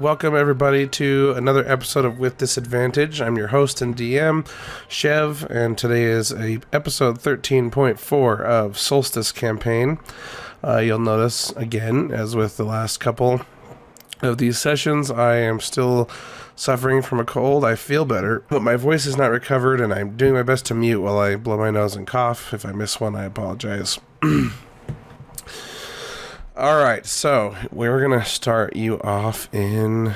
welcome everybody to another episode of With Disadvantage. I'm your host and DM, Chev, and today is episode 13.4 of Solstice campaign. You'll notice, again, as with the last couple of these sessions, I am still suffering from a cold. I feel better, but my voice is not recovered, and I'm doing my best to mute while I blow my nose and cough. If I miss one, I apologize. Alright, so we're going to start you off in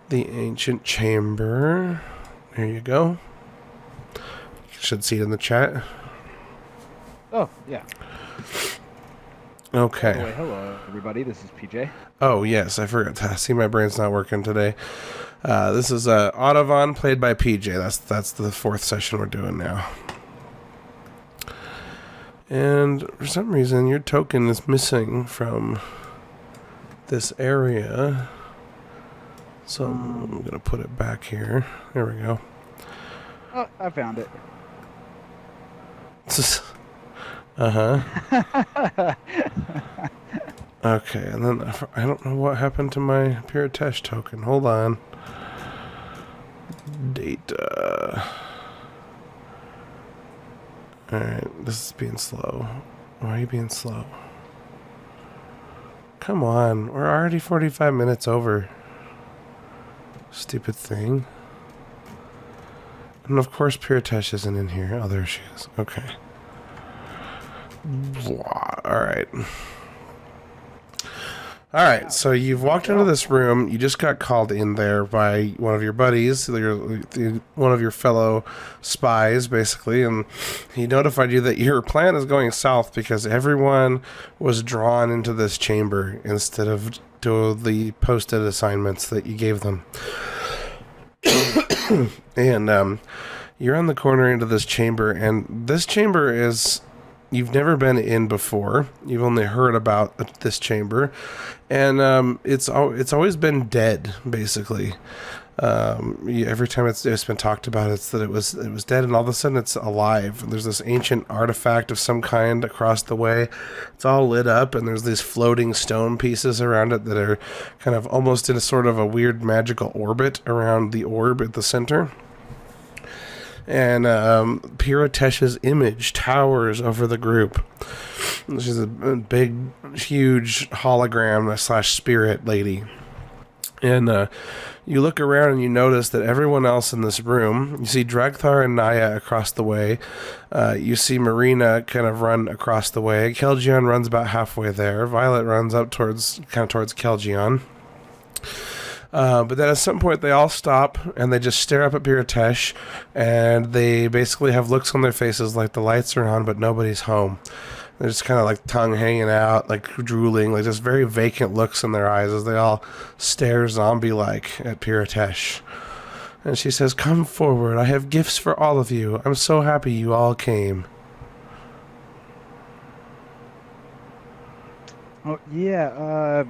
the ancient chamber. There you go. You should see it in the chat. Oh, yeah. Okay. Oh, wait, hello, everybody. This is PJ. Oh, yes, I forgot to see. My brain's not working today. This is Ottovon, played by PJ. That's the fourth session we're doing now. And for some reason, your token is missing from this area. So I'm going to put it back here. There we go. Oh, I found it. Uh-huh. Okay, and then I don't know what happened to my Piratesh token. Hold on. Data. Alright, this is being slow. Why are you being slow? Come on, we're already 45 minutes over. Stupid thing. And of course Piratesh isn't in here. Oh, there she is. Okay. Alright. Alright, so you've walked into this room. You just got called in there by one of your buddies, one of your fellow spies, basically, and he notified you that your plan is going south because everyone was drawn into this chamber instead of to the posted assignments that you gave them. And you're on the corner into this chamber, and this chamber is... You've never been in before. You've only heard about this chamber, and it's always been dead, basically. Every time it's been talked about, it's that it was dead, and all of a sudden it's alive. There's this ancient artifact of some kind across the way. It's all lit up, and there's these floating stone pieces around it that are kind of almost in a sort of a weird magical orbit around the orb at the center. And Piratesh's image towers over the group. She's a big, huge hologram / spirit lady. And you look around and you notice that everyone else in this room, you see Dragthar and Naya across the way. You see Marina kind of run across the way. Kelgion runs about halfway there. Violet runs up towards Kelgion. But then at some point they all stop and they just stare up at Piratesh, and they basically have looks on their faces like the lights are on but nobody's home. They're just kind of like tongue hanging out, like drooling, like just very vacant looks in their eyes as they all stare zombie-like at Piratesh. And she says, "Come forward, I have gifts for all of you. I'm so happy you all came." Oh, yeah,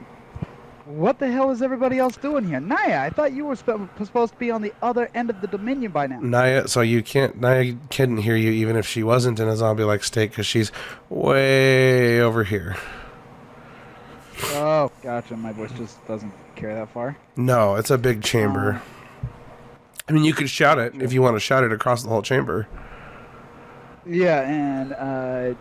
what the hell is everybody else doing here? Naya, I thought you were supposed to be on the other end of the Dominion by now. Naya couldn't hear you even if she wasn't in a zombie-like state because she's way over here. Oh, gotcha. My voice just doesn't carry that far. No, it's a big chamber. I mean, you could shout it if you want to shout it across the whole chamber. Yeah, and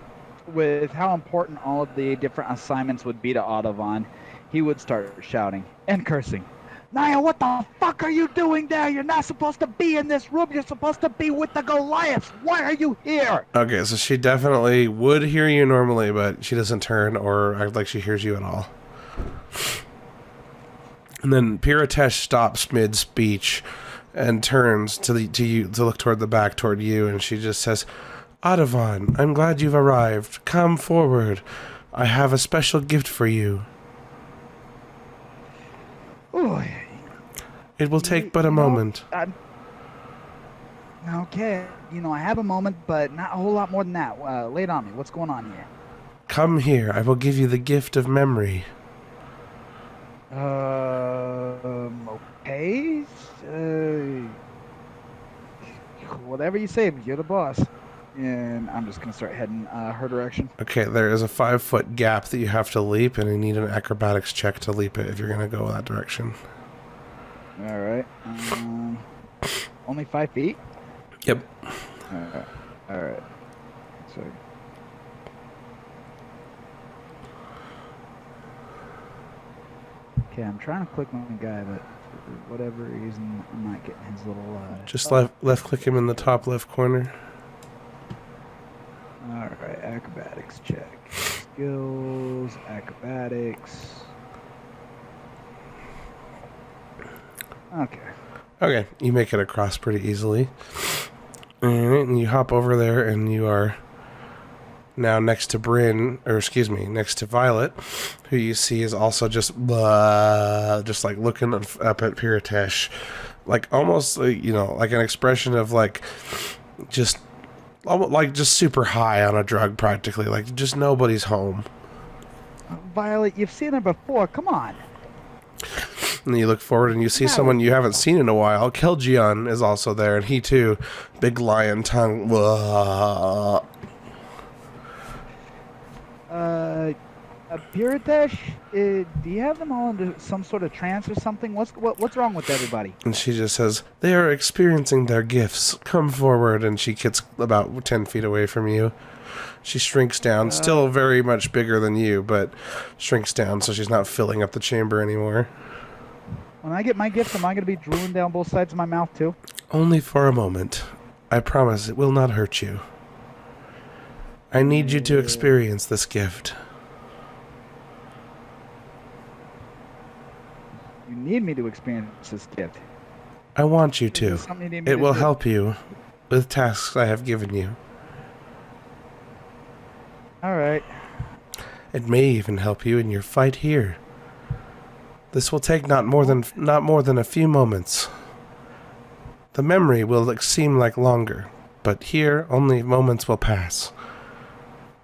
with how important all of the different assignments would be to Ottovon, he would start shouting and cursing. Naya, what the fuck are you doing there? You're not supposed to be in this room. You're supposed to be with the Goliaths. Why are you here? Okay, so she definitely would hear you normally, but she doesn't turn or act like she hears you at all. And then Piratesh stops mid-speech and turns to you to look toward the back toward you, and she just says, "Ottovon, I'm glad you've arrived. Come forward. I have a special gift for you." Ooh, It will take but a moment. Okay, I have a moment, but not a whole lot more than that. Lay it on me. What's going on here? Come here. I will give you the gift of memory. Okay. Whatever you say, you're the boss. And I'm just gonna start heading her direction. Okay, there is a 5-foot gap that you have to leap, and you need an acrobatics check to leap it if you're gonna go that direction. All right. Only 5 feet. Yep. All right. So. Okay, I'm trying to click on the guy, but for whatever reason, I'm not getting his little. Just left click him in the top left corner. All right, acrobatics check. Skills, acrobatics. Okay. Okay, you make it across pretty easily. Alright, and you hop over there, and you are now next to next to Violet, who you see is also just like looking up at Piritesh, like almost like an expression of like just super high on a drug, practically, like just nobody's home. Violet, you've seen her before. Come on. And you look forward and you see someone you haven't seen in a while. Keljion is also there, and he too, big lion tongue. Piritesh, do you have them all into some sort of trance or something? What's wrong with everybody? And she just says, "They are experiencing their gifts. Come forward." And she gets about 10 feet away from you. She shrinks down, still very much bigger than you, but shrinks down so she's not filling up the chamber anymore. When I get my gifts, am I going to be drooling down both sides of my mouth too? Only for a moment. I promise it will not hurt you. I need you to experience this gift. You need me to experience this gift. I want you to. It will help you with tasks I have given you. All right. It may even help you in your fight here. This will take not more than a few moments. The memory will seem like longer, but here only moments will pass.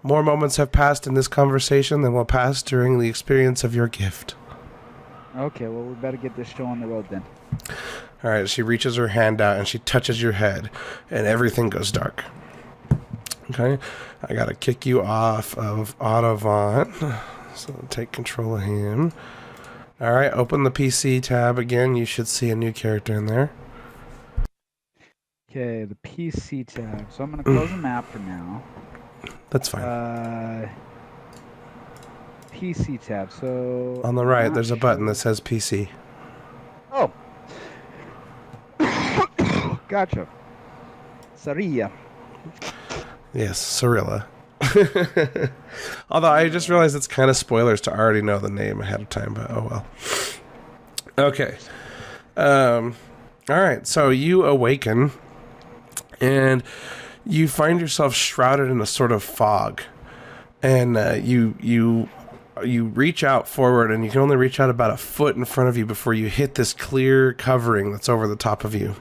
More moments have passed in this conversation than will pass during the experience of your gift. Okay, well, we better get this show on the road then. All right, she reaches her hand out and she touches your head, and everything goes dark. Okay, I gotta kick you off of Ottovon, so take control of him. All right, open the PC tab again. You should see a new character in there. Okay, the PC tab. So I'm gonna close the map for now. That's fine. PC tab. So on the right, there's a button that says PC. Oh. Gotcha. Saria. Yes, Cirilla. Although I just realized it's kind of spoilers to already know the name ahead of time, but oh well. Okay. All right, so you awaken, and you find yourself shrouded in a sort of fog. And you reach out forward, and you can only reach out about a foot in front of you before you hit this clear covering that's over the top of you.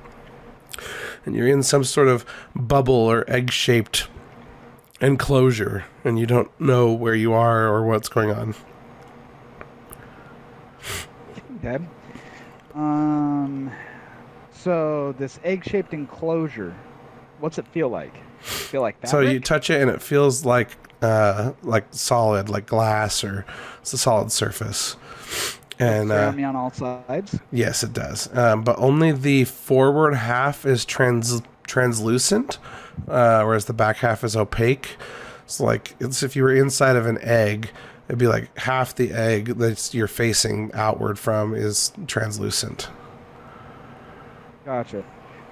And you're in some sort of bubble or egg-shaped enclosure, and you don't know where you are or what's going on. Okay. So this egg-shaped enclosure, what's it feel like? Feel like fabric? So you touch it, and it feels like solid, like glass, or it's a solid surface. And around me on all sides. Yes, it does. But only the forward half is translucent, whereas the back half is opaque. It's if you were inside of an egg, it'd be like half the egg that you're facing outward from is translucent. Gotcha.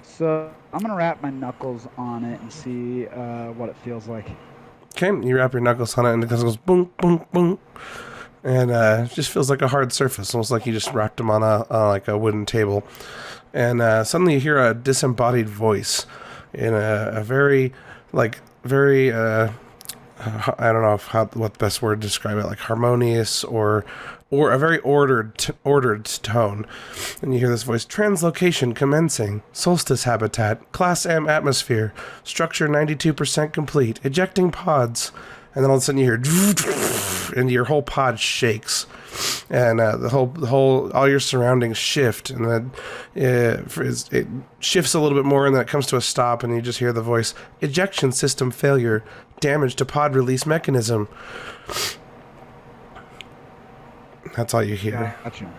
So I'm gonna wrap my knuckles on it and see what it feels like. Okay, you wrap your knuckles on it, and it goes boom, boom, boom, and it just feels like a hard surface, almost like you just wrapped them on a wooden table. And suddenly you hear a disembodied voice in a very I don't know what the best word to describe it, like harmonious or a very ordered tone. And you hear this voice: translocation commencing, Solstice habitat, Class M atmosphere, structure 92% complete, ejecting pods. And then all of a sudden you hear, and your whole pod shakes. and all your surroundings shift, and then it shifts a little bit more, and then it comes to a stop, and you just hear the voice: "Ejection system failure, damage to pod release mechanism." That's all you hear. Gotcha.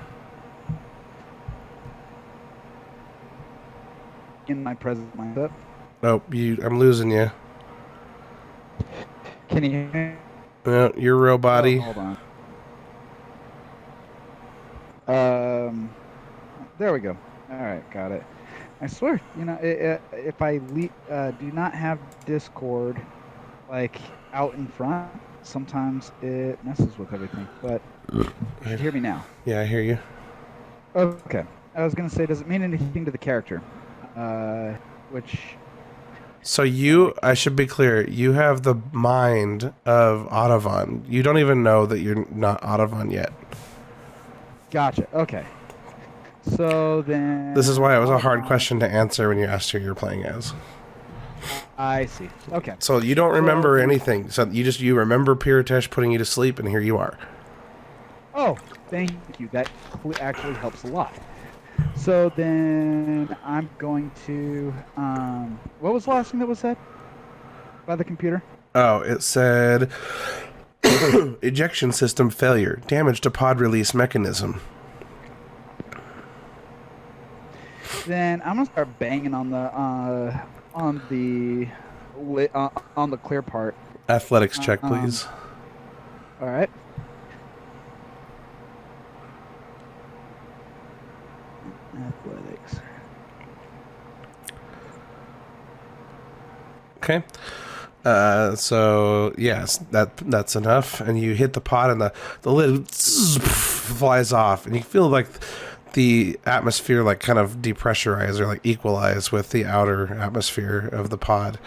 In my present mindset. Oh, I'm losing you. Can you hear me? No, you're real body. Oh, hold on. There we go. All right, got it. I swear, if I do not have Discord like out in front, sometimes it messes with everything. But you should hear me now. Yeah, I hear you. Okay. I was gonna say, does it mean anything to the character? So I should be clear, you have the mind of Ottovon. You don't even know that you're not Ottovon yet. Gotcha. Okay. So then... This is why it was a hard question to answer when you asked who you're playing as. I see. Okay. So you don't remember anything. So you remember Piritesh putting you to sleep, and here you are. Oh, thank you. That actually helps a lot. So then I'm going to... what was the last thing that was said by the computer? Oh, it said... Ejection system failure. Damage to pod release mechanism. Then I'm gonna start banging on the clear part. Athletics check, please. All right. Athletics. Okay. So yes, that's enough, and you hit the pot, and the lid flies off, and you feel like the atmosphere like kind of depressurize or like equalize with the outer atmosphere of the pod,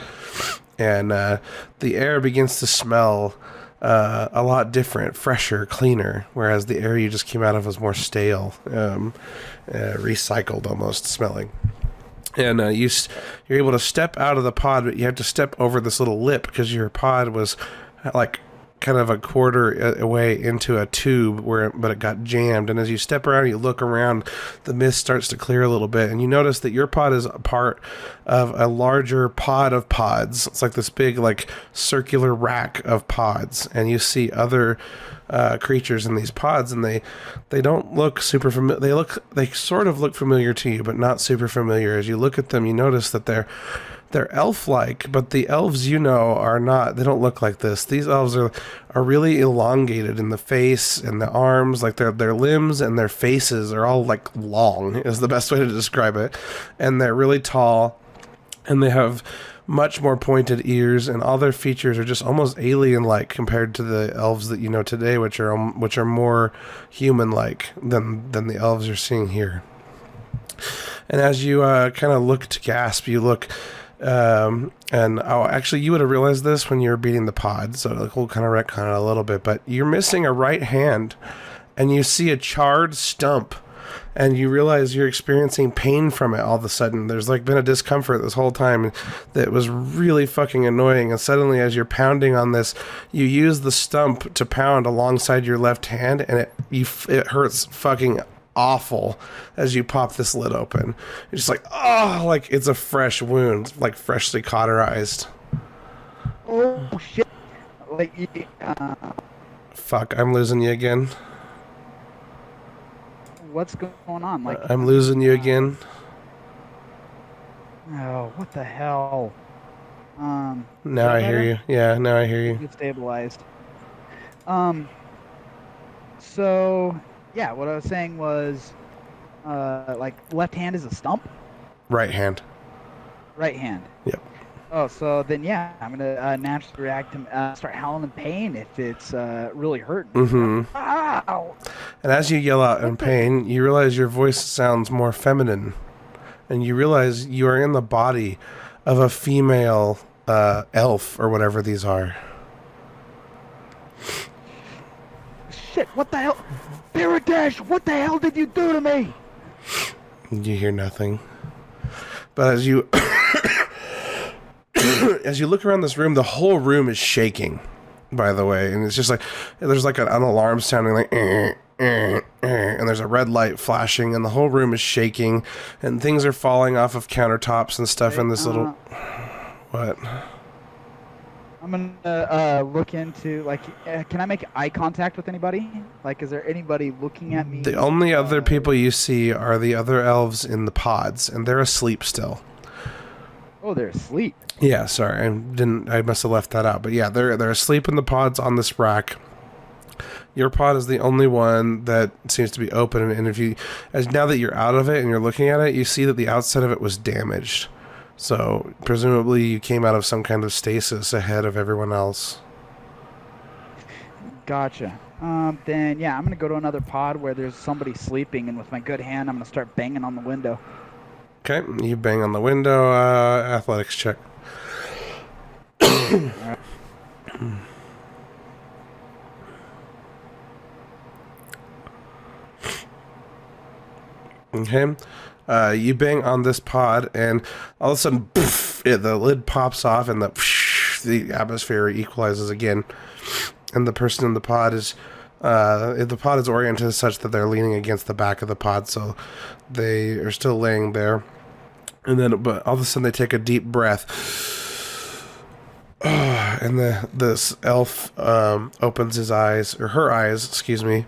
and the air begins to smell a lot different, fresher, cleaner, whereas the air you just came out of was more stale, recycled almost smelling. And you're able to step out of the pod, but you have to step over this little lip because your pod was like kind of a quarter away into a tube but it got jammed. And as you step around, you look around, the mist starts to clear a little bit, and you notice that your pod is a part of a larger pod of pods. It's like this big like circular rack of pods, and you see other creatures in these pods, and they don't look super familiar. They sort of look familiar to you, but not super familiar. As you look at them, you notice that they're elf-like, but the elves are not. They don't look like this. These elves are really elongated in the face and the arms, like their limbs and their faces are all like long is the best way to describe it, and they're really tall, and they have much more pointed ears, and all their features are just almost alien-like compared to the elves that you know today, which are more human-like than the elves you're seeing here. And as you kind of look to gasp, you look, actually, you would have realized this when you were beating the pod, so we'll kind of retcon it a little bit, but you're missing a right hand, and you see a charred stump, and you realize you're experiencing pain from it all of a sudden. There's like been a discomfort this whole time that was really fucking annoying, and suddenly as you're pounding on this, you use the stump to pound alongside your left hand, and it hurts fucking awful as you pop this lid open. You're just like, oh, like it's a fresh wound, like freshly cauterized. Oh shit! Fuck, I'm losing you again. What's going on? Like, I'm losing you again. Oh, what the hell? Now I hear you. Yeah, now I hear you. Get stabilized. So yeah, what I was saying was, like, left hand is a stump? Right hand. Right hand. Yep. Oh, so then, yeah, I'm going to naturally react and start howling in pain if it's really hurting. Mm-hmm. Ow! And as you yell out in pain, you realize your voice sounds more feminine. And you realize you are in the body of a female elf, or whatever these are. Shit, what the hell? Piritesh, what the hell did you do to me? You hear nothing. But as you as you look around this room, the whole room is shaking, by the way, and it's just like there's like an alarm sounding like and there's a red light flashing, and the whole room is shaking, and things are falling off of countertops and stuff in this little... What? I'm gonna look into, like, can I make eye contact with anybody? Like, is there anybody looking at me? The only other people you see are the other elves in the pods, and they're asleep still. Oh, they're asleep. Yeah, sorry, I must have left that out. But yeah, they're asleep in the pods on this rack. Your pod is the only one that seems to be open, and if you, as now that you're out of it and you're looking at it, you see that the outside of it was damaged. So presumably you came out of some kind of stasis ahead of everyone else. Gotcha. Then yeah, I'm gonna go to another pod where there's somebody sleeping, and with my good hand, I'm gonna start banging on the window. Okay, you bang on the window. Athletics check. Okay. You bang on this pod, and all of a sudden, poof, the lid pops off, and the atmosphere equalizes again. And the person in the pod is oriented such that they're leaning against the back of the pod, so they are still laying there. And then, but all of a sudden, they take a deep breath, and this elf opens his eyes, or her eyes, excuse me.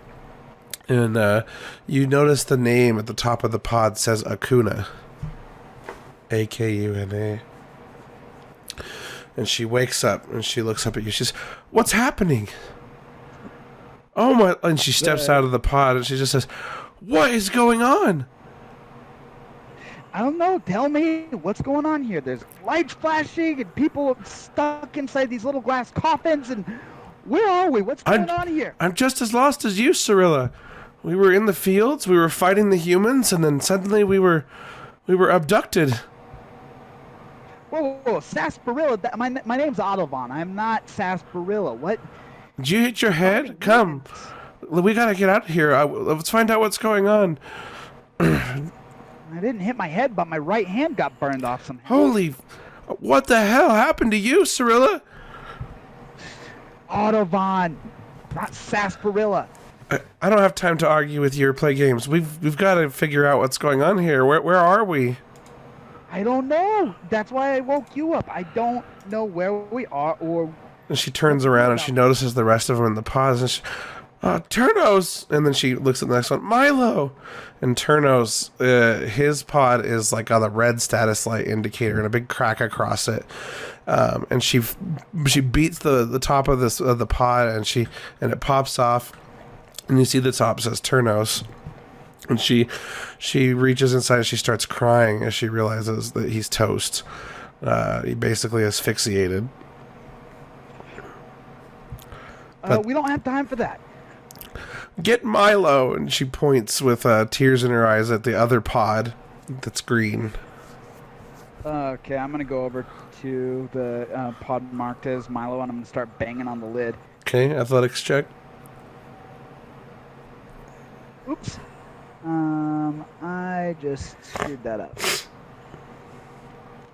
And you notice the name at the top of the pod says Akuna. Akuna. And she wakes up and she looks up at you. She's, what's happening? Oh my, and she steps out of the pod and she just says, what is going on? I don't know. Tell me what's going on here. There's lights flashing and people stuck inside these little glass coffins. And where are we? What's going on here? I'm just as lost as you, Cirilla. We were in the fields, we were fighting the humans, and then suddenly we were abducted. Whoa, Sarsaparilla. My name's Ottovon. I'm not Sarsaparilla. What? Did you hit your head? Come. We gotta get out of here. Let's find out what's going on. I didn't hit my head, but my right hand got burned off somehow. Holy... What the hell happened to you, Cirilla? Ottovon, not Sarsaparilla. I don't have time to argue with you or play games. We've got to figure out what's going on here. Where are we? I don't know. That's why I woke you up. I don't know where we are or... And she turns around and she notices the rest of them in the pods. And she, Turnos! And then she looks at the next one. Milo! And Turnos, his pod is like on the red status light indicator and a big crack across it. And she beats the top of the pod and it pops off. And you see the top says Turnos. And she reaches inside and she starts crying as she realizes that he's toast. He basically asphyxiated. We don't have time for that. Get Milo! And she points with tears in her eyes at the other pod that's green. Okay, I'm going to go over to the pod marked as Milo, and I'm going to start banging on the lid. Okay, athletics check. Oops. I just screwed that up.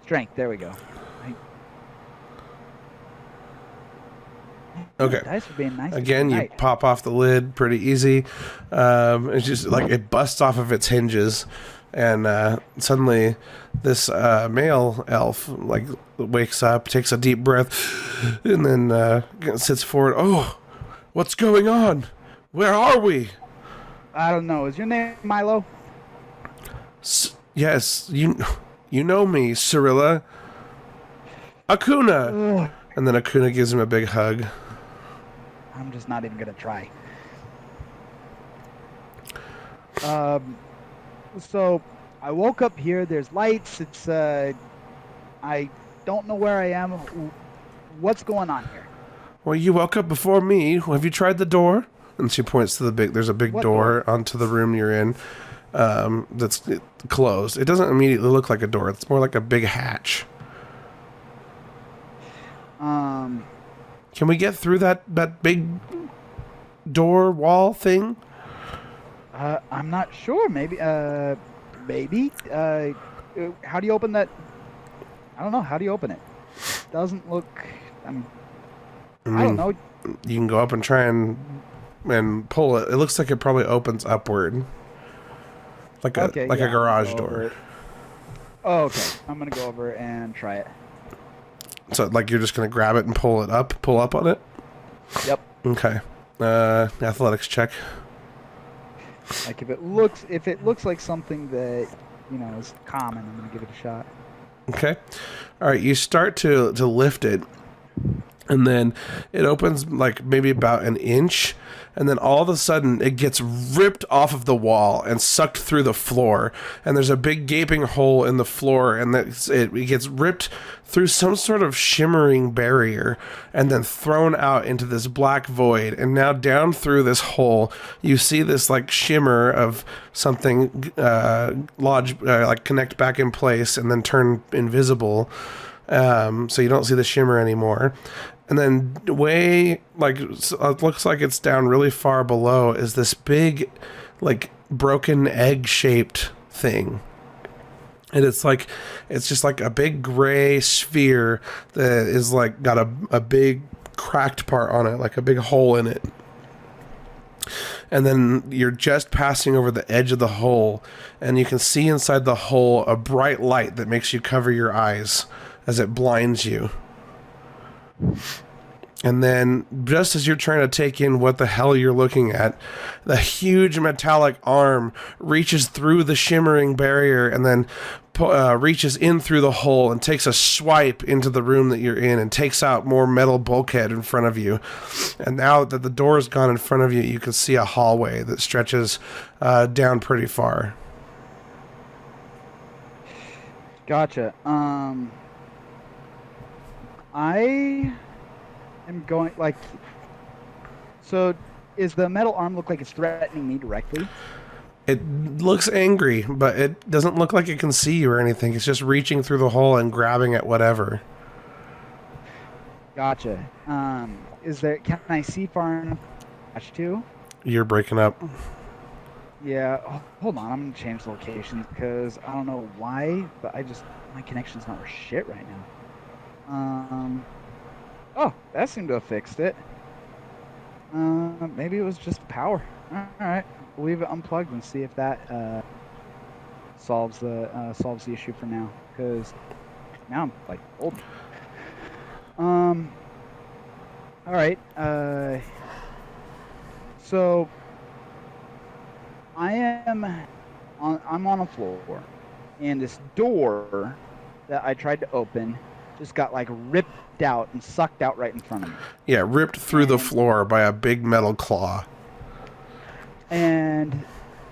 Strength, there we go. Okay. Dice are being nice. Again, you pop off the lid pretty easy. It's just like it busts off of its hinges, and suddenly this male elf like wakes up, takes a deep breath, and then sits forward. Oh, what's going on? Where are we? I don't know. Is your name Milo? Yes, you know me, Cirilla. Akuna. Ugh. And then Akuna gives him a big hug. I'm just not even gonna try. So I woke up here. There's lights. It's I don't know where I am. What's going on here? Well, you woke up before me. Have you tried the door? And she points to there's a big door onto the room you're in. That's closed. It doesn't immediately look like a door. It's more like a big hatch. Can we get through that big door wall thing? I'm not sure. Maybe. Maybe. How do you open that? I don't know. How do you open it? Doesn't look. I don't know. You can go up and try and and pull it. It looks like it probably opens upward, like a Okay, like a yeah, I'm gonna garage go door. over it. Oh, okay. I'm gonna go over and try it. So like you're just gonna grab it and pull up on it. Yep. Okay. Athletics check. Like if it looks like something that is common, I'm gonna give it a shot. Okay. All right. You start to lift it, and then it opens like maybe about an inch, and then all of a sudden it gets ripped off of the wall and sucked through the floor, and there's a big gaping hole in the floor, and it gets ripped through some sort of shimmering barrier and then thrown out into this black void. And now down through this hole you see this like shimmer of something lodge like connect back in place and then turn invisible, so you don't see the shimmer anymore. And then way, like, it looks like it's down really far below is this big, like, broken egg-shaped thing. And it's just like a big gray sphere that is like got a big cracked part on it, like a big hole in it. And then you're just passing over the edge of the hole, and you can see inside the hole a bright light that makes you cover your eyes as it blinds you. And then, just as you're trying to take in what the hell you're looking at, the huge metallic arm reaches through the shimmering barrier and then reaches in through the hole and takes a swipe into the room that you're in and takes out more metal bulkhead in front of you. And now that the door is gone in front of you, you can see a hallway that stretches down pretty far. Gotcha. I am going like. So, is the metal arm look like it's threatening me directly? It looks angry, but it doesn't look like it can see you or anything. It's just reaching through the hole and grabbing at whatever. Gotcha. Can I see far enough to catch too? You're breaking up. Yeah. Hold on. I'm gonna change locations because I don't know why, but my connection's not for shit right now. Oh, that seemed to have fixed it. Maybe it was just power. All right, we'll leave it unplugged and see if that solves the issue for now. Because now I'm like old. All right. So I'm on a floor, and this door that I tried to open just got like ripped out and sucked out right in front of me. Yeah, ripped through the floor by a big metal claw. And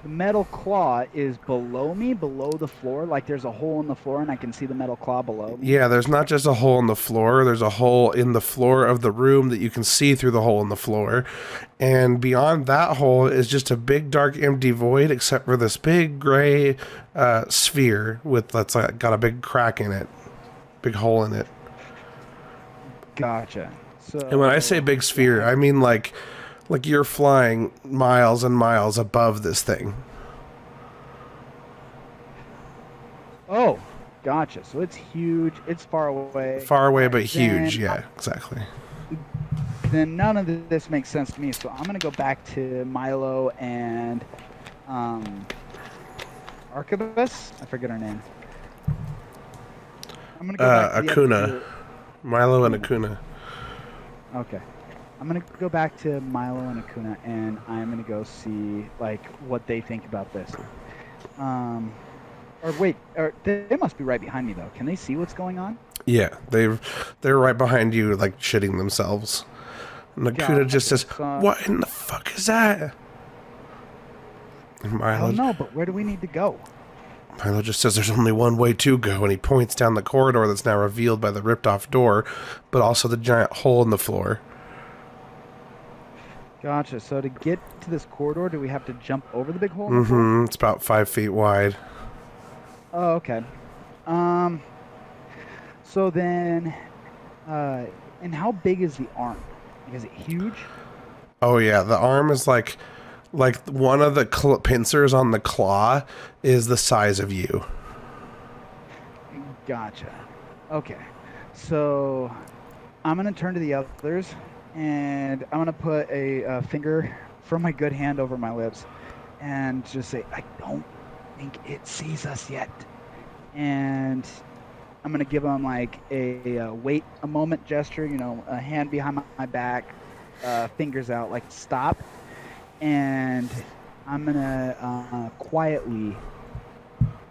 the metal claw is below me, below the floor. Like there's a hole in the floor and I can see the metal claw below me. Yeah, there's not just a hole in the floor. There's a hole in the floor of the room that you can see through the hole in the floor. And beyond that hole is just a big, dark, empty void, except for this big gray sphere that's got a big crack in it. Big hole in it. Gotcha. So, and when I say big sphere, I mean like you're flying miles and miles above this thing. Oh, gotcha. So it's huge. It's far away. Far away, but huge. Yeah, exactly. Then none of this makes sense to me. So I'm gonna go back to Milo and Archivist. I forget her name. I'm gonna go back to Acuna. Milo and Acuna. Okay. I'm gonna go back to Milo and Acuna, and I'm gonna go see like what they think about this. They must be right behind me though. Can they see what's going on? Yeah, they're right behind you, like shitting themselves. And Acuna just says, "What in the fuck is that?" And Milo, I don't know, but where do we need to go? Milo just says there's only one way to go, and he points down the corridor that's now revealed by the ripped-off door, but also the giant hole in the floor. Gotcha. So to get to this corridor, do we have to jump over the big hole in the floor? Mm-hmm. It's about 5 feet wide. Oh, okay. So then, and how big is the arm? Like, is it huge? Oh yeah, the arm is like one of the pincers on the claw is the size of you. Gotcha. Okay. So I'm going to turn to the others, and I'm going to put a finger from my good hand over my lips and just say, I don't think it sees us yet. And I'm going to give him like a wait a moment gesture, you know, a hand behind my back, fingers out, like stop. And I'm going to quietly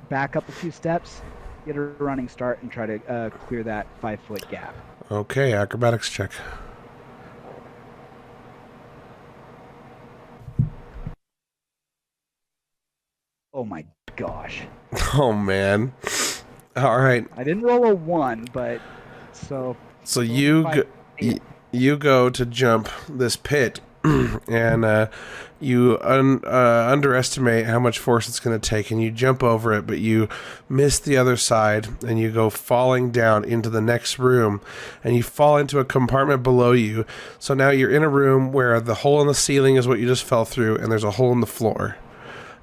back up a few steps, get a running start, and try to clear that 5-foot gap. Okay, acrobatics check. Oh my gosh. Oh, man. All right. I didn't roll a 1, but so you go to jump this pit, and you underestimate how much force it's going to take, and you jump over it, but you miss the other side, and you go falling down into the next room, and you fall into a compartment below you. So now you're in a room where the hole in the ceiling is what you just fell through, and there's a hole in the floor.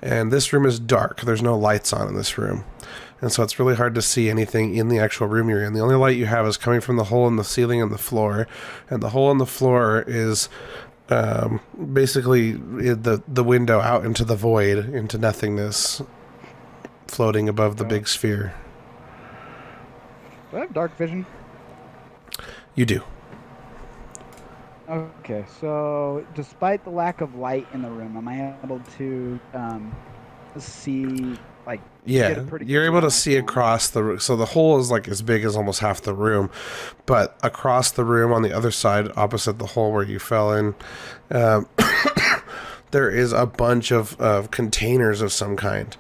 And this room is dark. There's no lights on in this room. And so it's really hard to see anything in the actual room you're in. The only light you have is coming from the hole in the ceiling and the floor. And the hole in the floor is basically the window out into the void, into nothingness, floating above the big sphere. Do I have dark vision? You do. Okay, so despite the lack of light in the room, am I able to see, like... Yeah, you're able to see across the room. So the hole is like as big as almost half the room, but across the room on the other side, opposite the hole where you fell in, there is a bunch of containers of some kind.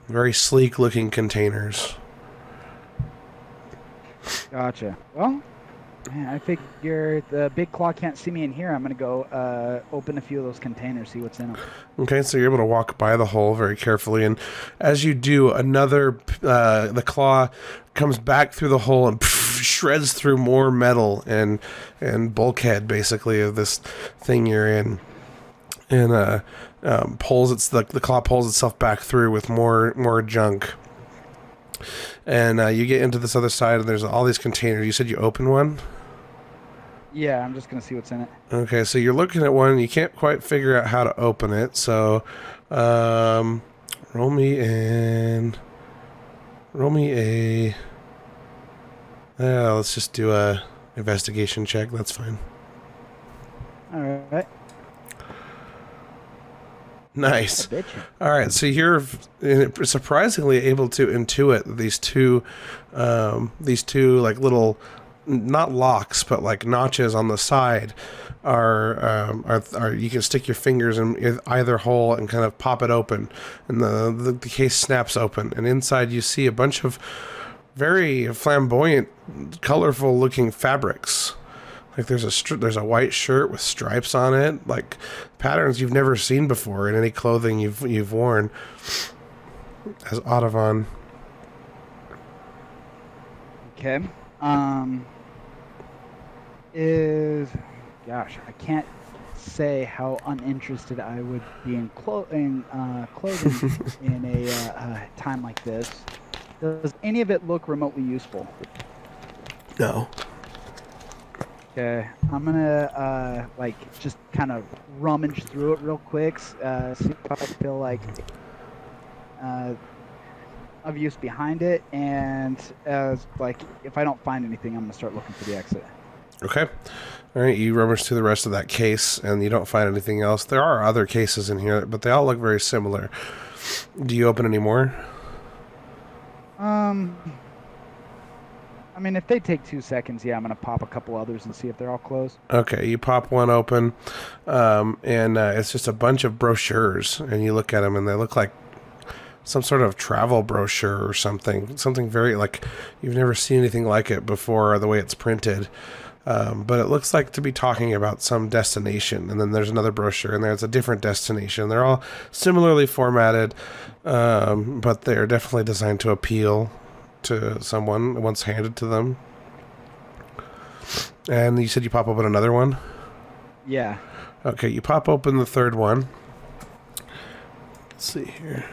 Very sleek looking containers. Gotcha. Well, man, I figure the big claw can't see me in here. I'm going to go open a few of those containers, see what's in them. Okay, so you're able to walk by the hole very carefully, and as you do, the claw comes back through the hole and shreds through more metal and bulkhead, basically, of this thing you're in, and the claw pulls itself back through with more junk. And you get into this other side, and there's all these containers. You said you open one? Yeah, I'm just going to see what's in it. Okay, so you're looking at one, and you can't quite figure out how to open it. So roll me a... let's just do a investigation check. That's fine. All right. Nice. All right, so you're surprisingly able to intuit these two like little, not locks, but like notches on the side are you can stick your fingers in either hole and kind of pop it open, and the case snaps open, and inside you see a bunch of very flamboyant, colorful looking fabrics. Like there's a white shirt with stripes on it, like patterns you've never seen before in any clothing you've worn as Ottovon. Okay. Gosh, I can't say how uninterested I would be in clothing in a time like this. Does any of it look remotely useful? No. Okay, I'm gonna just kind of rummage through it real quick, see if I feel like of use behind it, and if I don't find anything, I'm gonna start looking for the exit. Okay. All right, you rummage through the rest of that case, and you don't find anything else. There are other cases in here, but they all look very similar. Do you open any more? I mean, if they take 2 seconds, yeah, I'm going to pop a couple others and see if they're all closed. Okay, you pop one open, and it's just a bunch of brochures, and you look at them, and they look like some sort of travel brochure or something very, like, you've never seen anything like it before, the way it's printed. But it looks like to be talking about some destination, and then there's another brochure, and there's a different destination. They're all similarly formatted, but they're definitely designed to appeal to someone once handed to them. And you said you pop open another one? Yeah. Okay, you pop open the third one. Let's see here.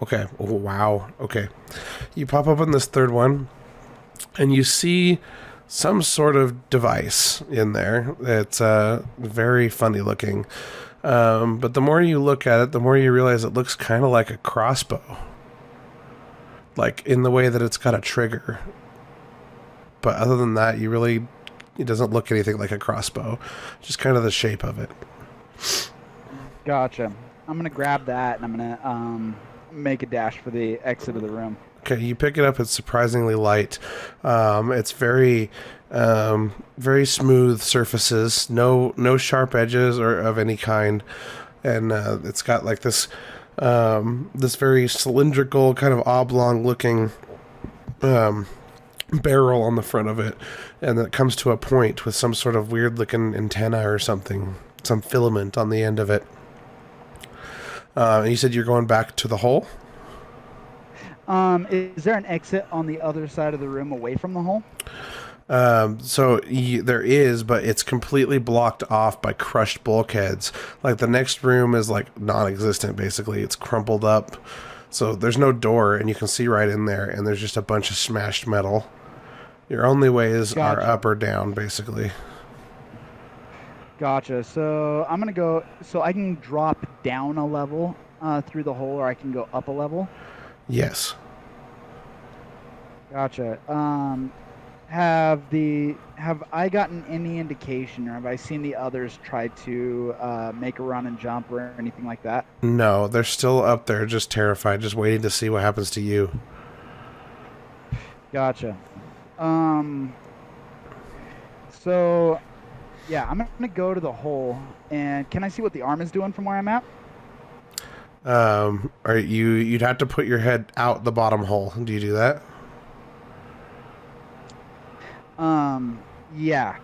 Okay. Oh, wow. Okay. You pop open this third one, and you see some sort of device in there. It's very funny looking. But the more you look at it, the more you realize it looks kind of like a crossbow. Like in the way that it's got a trigger. But other than that, it doesn't look anything like a crossbow. Just kind of the shape of it. Gotcha. I'm going to grab that and I'm going to make a dash for the exit of the room. Okay, you pick it up. It's surprisingly light. It's very smooth surfaces. No sharp edges or of any kind, and it's got like this very cylindrical, kind of oblong looking barrel on the front of it, and then it comes to a point with some sort of weird looking antenna or something, some filament on the end of it. You said you're going back to the hole? Is there an exit on the other side of the room away from the hole? There is, but it's completely blocked off by crushed bulkheads. Like the next room is like non-existent, basically. It's crumpled up. So there's no door, and you can see right in there, and there's just a bunch of smashed metal. Your only ways are up or down, basically. Gotcha. So I'm going to go... So I can drop down a level through the hole, or I can go up a level? Yes. Gotcha. Have I gotten any indication, or have I seen the others try to make a run and jump or anything like that? No, they're still up there, just terrified, just waiting to see what happens to you. Gotcha. So, yeah, I'm gonna go to the hole, and can I see what the arm is doing from where I'm at? You'd have to put your head out the bottom hole. Do you do that? Yeah.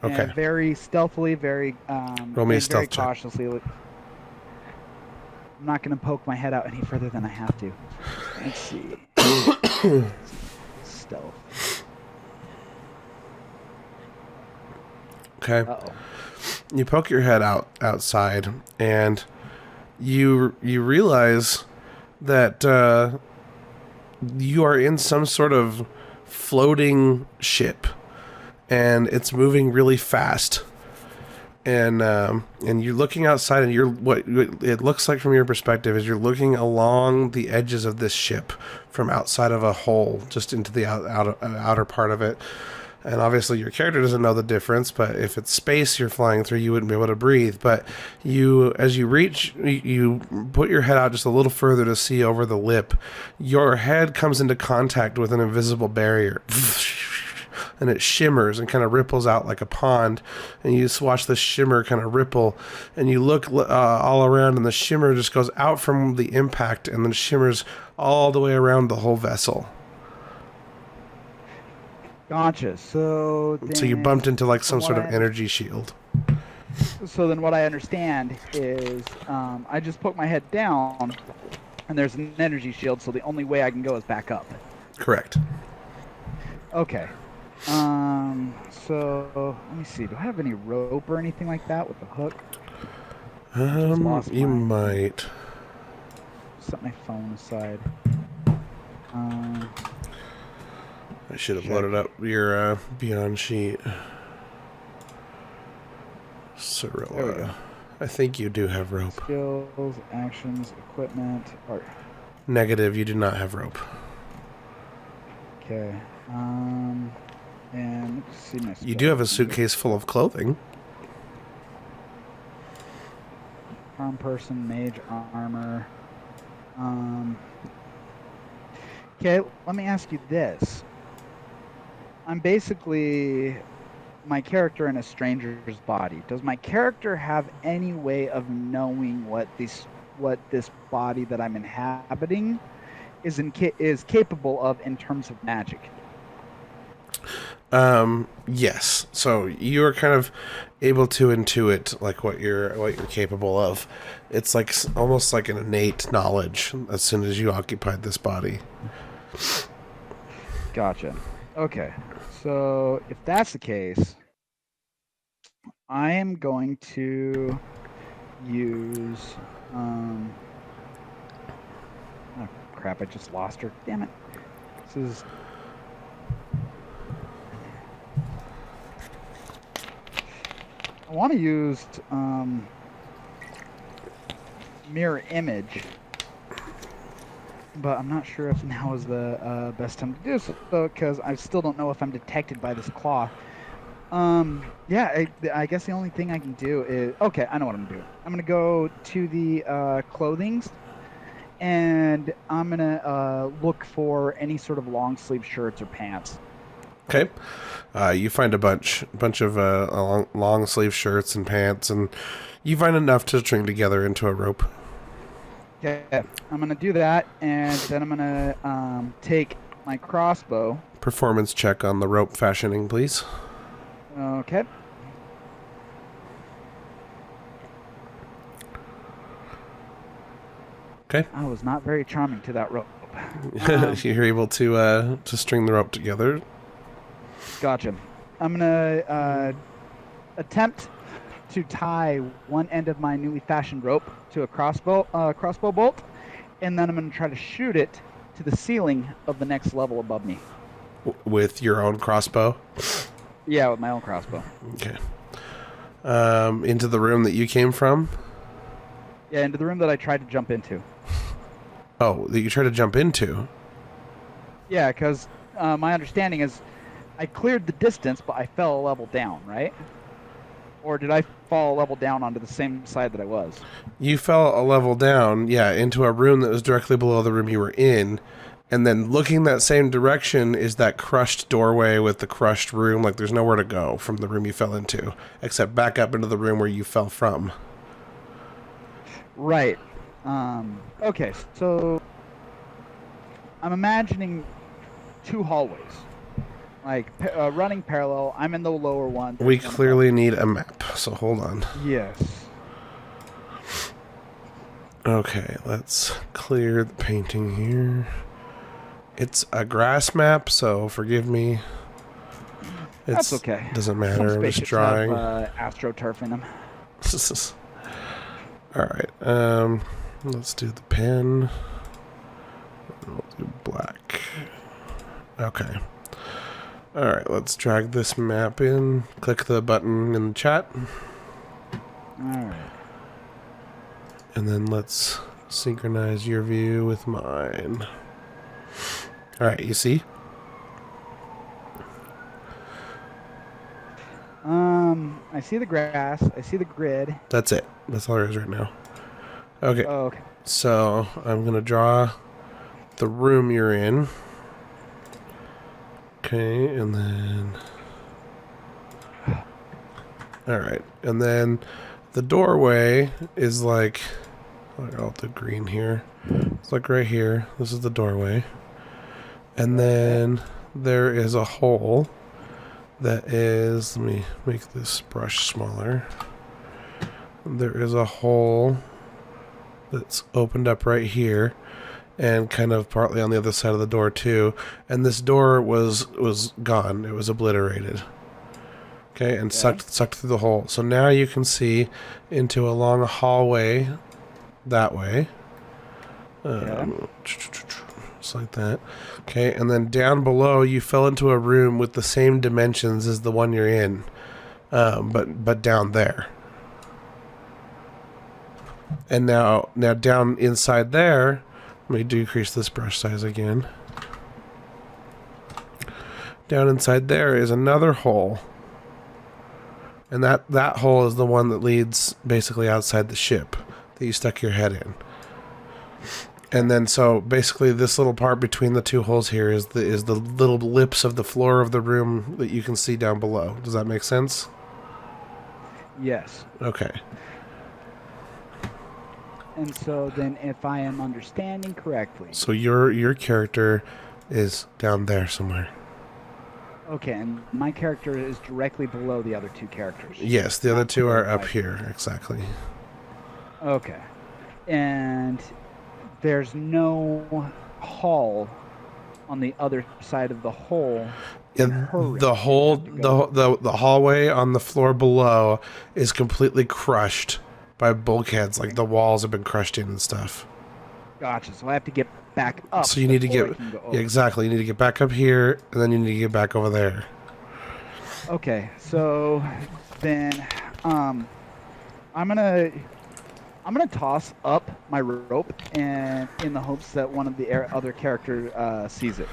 Okay. And very stealthily, very Roll me a stealth very cautiously. I'm not gonna poke my head out any further than I have to. Let's see. Stealth. Okay. Uh-oh. You poke your head outside, and you realize that you are in some sort of floating ship, and it's moving really fast. And you're looking outside, and what it looks like from your perspective is you're looking along the edges of this ship from outside of a hole, just into the outer part of it. And obviously your character doesn't know the difference, but if it's space you're flying through, you wouldn't be able to breathe. But as you reach, you put your head out just a little further to see over the lip. Your head comes into contact with an invisible barrier. And it shimmers and kind of ripples out like a pond. And you just watch the shimmer kind of ripple. And you look all around, and the shimmer just goes out from the impact and then shimmers all the way around the whole vessel. Gotcha. So you bumped into like some sort of energy shield. So then what I understand is I just poke my head down, and there's an energy shield, so the only way I can go is back up. Correct. Okay. So let me see. Do I have any rope or anything like that with the hook? You might. Set my phone aside. I should have loaded up your Beyond sheet. Cirilla. I think you do have rope. Skills, actions, equipment, art. Negative, you do not have rope. Okay. And let's see my. You do have a suitcase full of clothing. Arm person, mage armor. Okay, let me ask you this. I'm basically my character in a stranger's body. Does my character have any way of knowing what this body that I'm inhabiting is capable of in terms of magic? Yes. So you're kind of able to intuit like what you're capable of. It's like almost like an innate knowledge as soon as you occupied this body. Gotcha. Okay. So if that's the case, I am going to use oh crap, I just lost her. Damn it. This is I want to use mirror image, but I'm not sure if now is the best time to do so, because I still don't know if I'm detected by this claw. Yeah, I guess the only thing I can do is... Okay, I know what I'm going to do. I'm going to go to the clothings, and I'm going to look for any sort of long sleeve shirts or pants. Okay. You find a bunch of long sleeve shirts and pants, and you find enough to string together into a rope. Okay, I'm going to do that, and then I'm going to take my crossbow. Performance check on the rope fashioning, please. Okay. Okay. I was not very charming to that rope. You're able to string the rope together. Gotcha. I'm gonna attempt to tie one end of my newly fashioned rope to a crossbow bolt, and then I'm gonna try to shoot it to the ceiling of the next level above me. With your own crossbow? Yeah, with my own crossbow. Okay. Into the room that you came from? Yeah, into the room that I tried to jump into. Oh, that you tried to jump into? Yeah, because my understanding is I cleared the distance, but I fell a level down, right? Or did I fall a level down onto the same side that I was? You fell a level down, yeah, into a room that was directly below the room you were in. And then looking that same direction is that crushed doorway with the crushed room. Like, there's nowhere to go from the room you fell into, except back up into the room where you fell from. Right. Okay, so I'm imagining two hallways, like running parallel. I'm in the lower one. We clearly need a map, so hold on. Yes. Okay, let's clear the painting here. It's a grass map, so forgive me. That's okay. Doesn't matter. I'm just drawing. Have, AstroTurf in them. All right. Let's do the pen. We'll do black. Okay. All right. Let's drag this map in. Click the button in the chat. All right. And then let's synchronize your view with mine. All right. You see? I see the grass. I see the grid. That's it. That's all there is right now. Okay. Oh, okay. So I'm going to draw the room you're in. Okay, and then... Alright, and then the doorway is like... I'll do green here. It's like right here. This is the doorway. And then there is a hole that is... Let me make this brush smaller. There is a hole that's opened up right here and kind of partly on the other side of the door too, and this door was gone. It was obliterated. Okay, and sucked through the hole. So now you can see into a long hallway that way. Just like that. Okay, and then down below you fell into a room with the same dimensions as the one you're in, but down there. And now down inside there, let me decrease this brush size again. Down inside there is another hole. And that hole is the one that leads basically outside the ship that you stuck your head in. And then so basically this little part between the two holes here is the little lips of the floor of the room that you can see down below. Does that make sense? Yes. Okay. And so then if I am understanding correctly... So your character is down there somewhere. Okay, and my character is directly below the other two characters. Yes, the other two are up here, exactly. Okay. And there's no hall on the other side of the hole. The hallway on the floor below is completely crushed by bulkheads, like the walls have been crushed in and stuff. Gotcha. So I have to get back up. So you need to get exactly. You need to get back up here, and then you need to get back over there. Okay. So then I'm gonna toss up my rope, and in the hopes that one of the other characters sees it.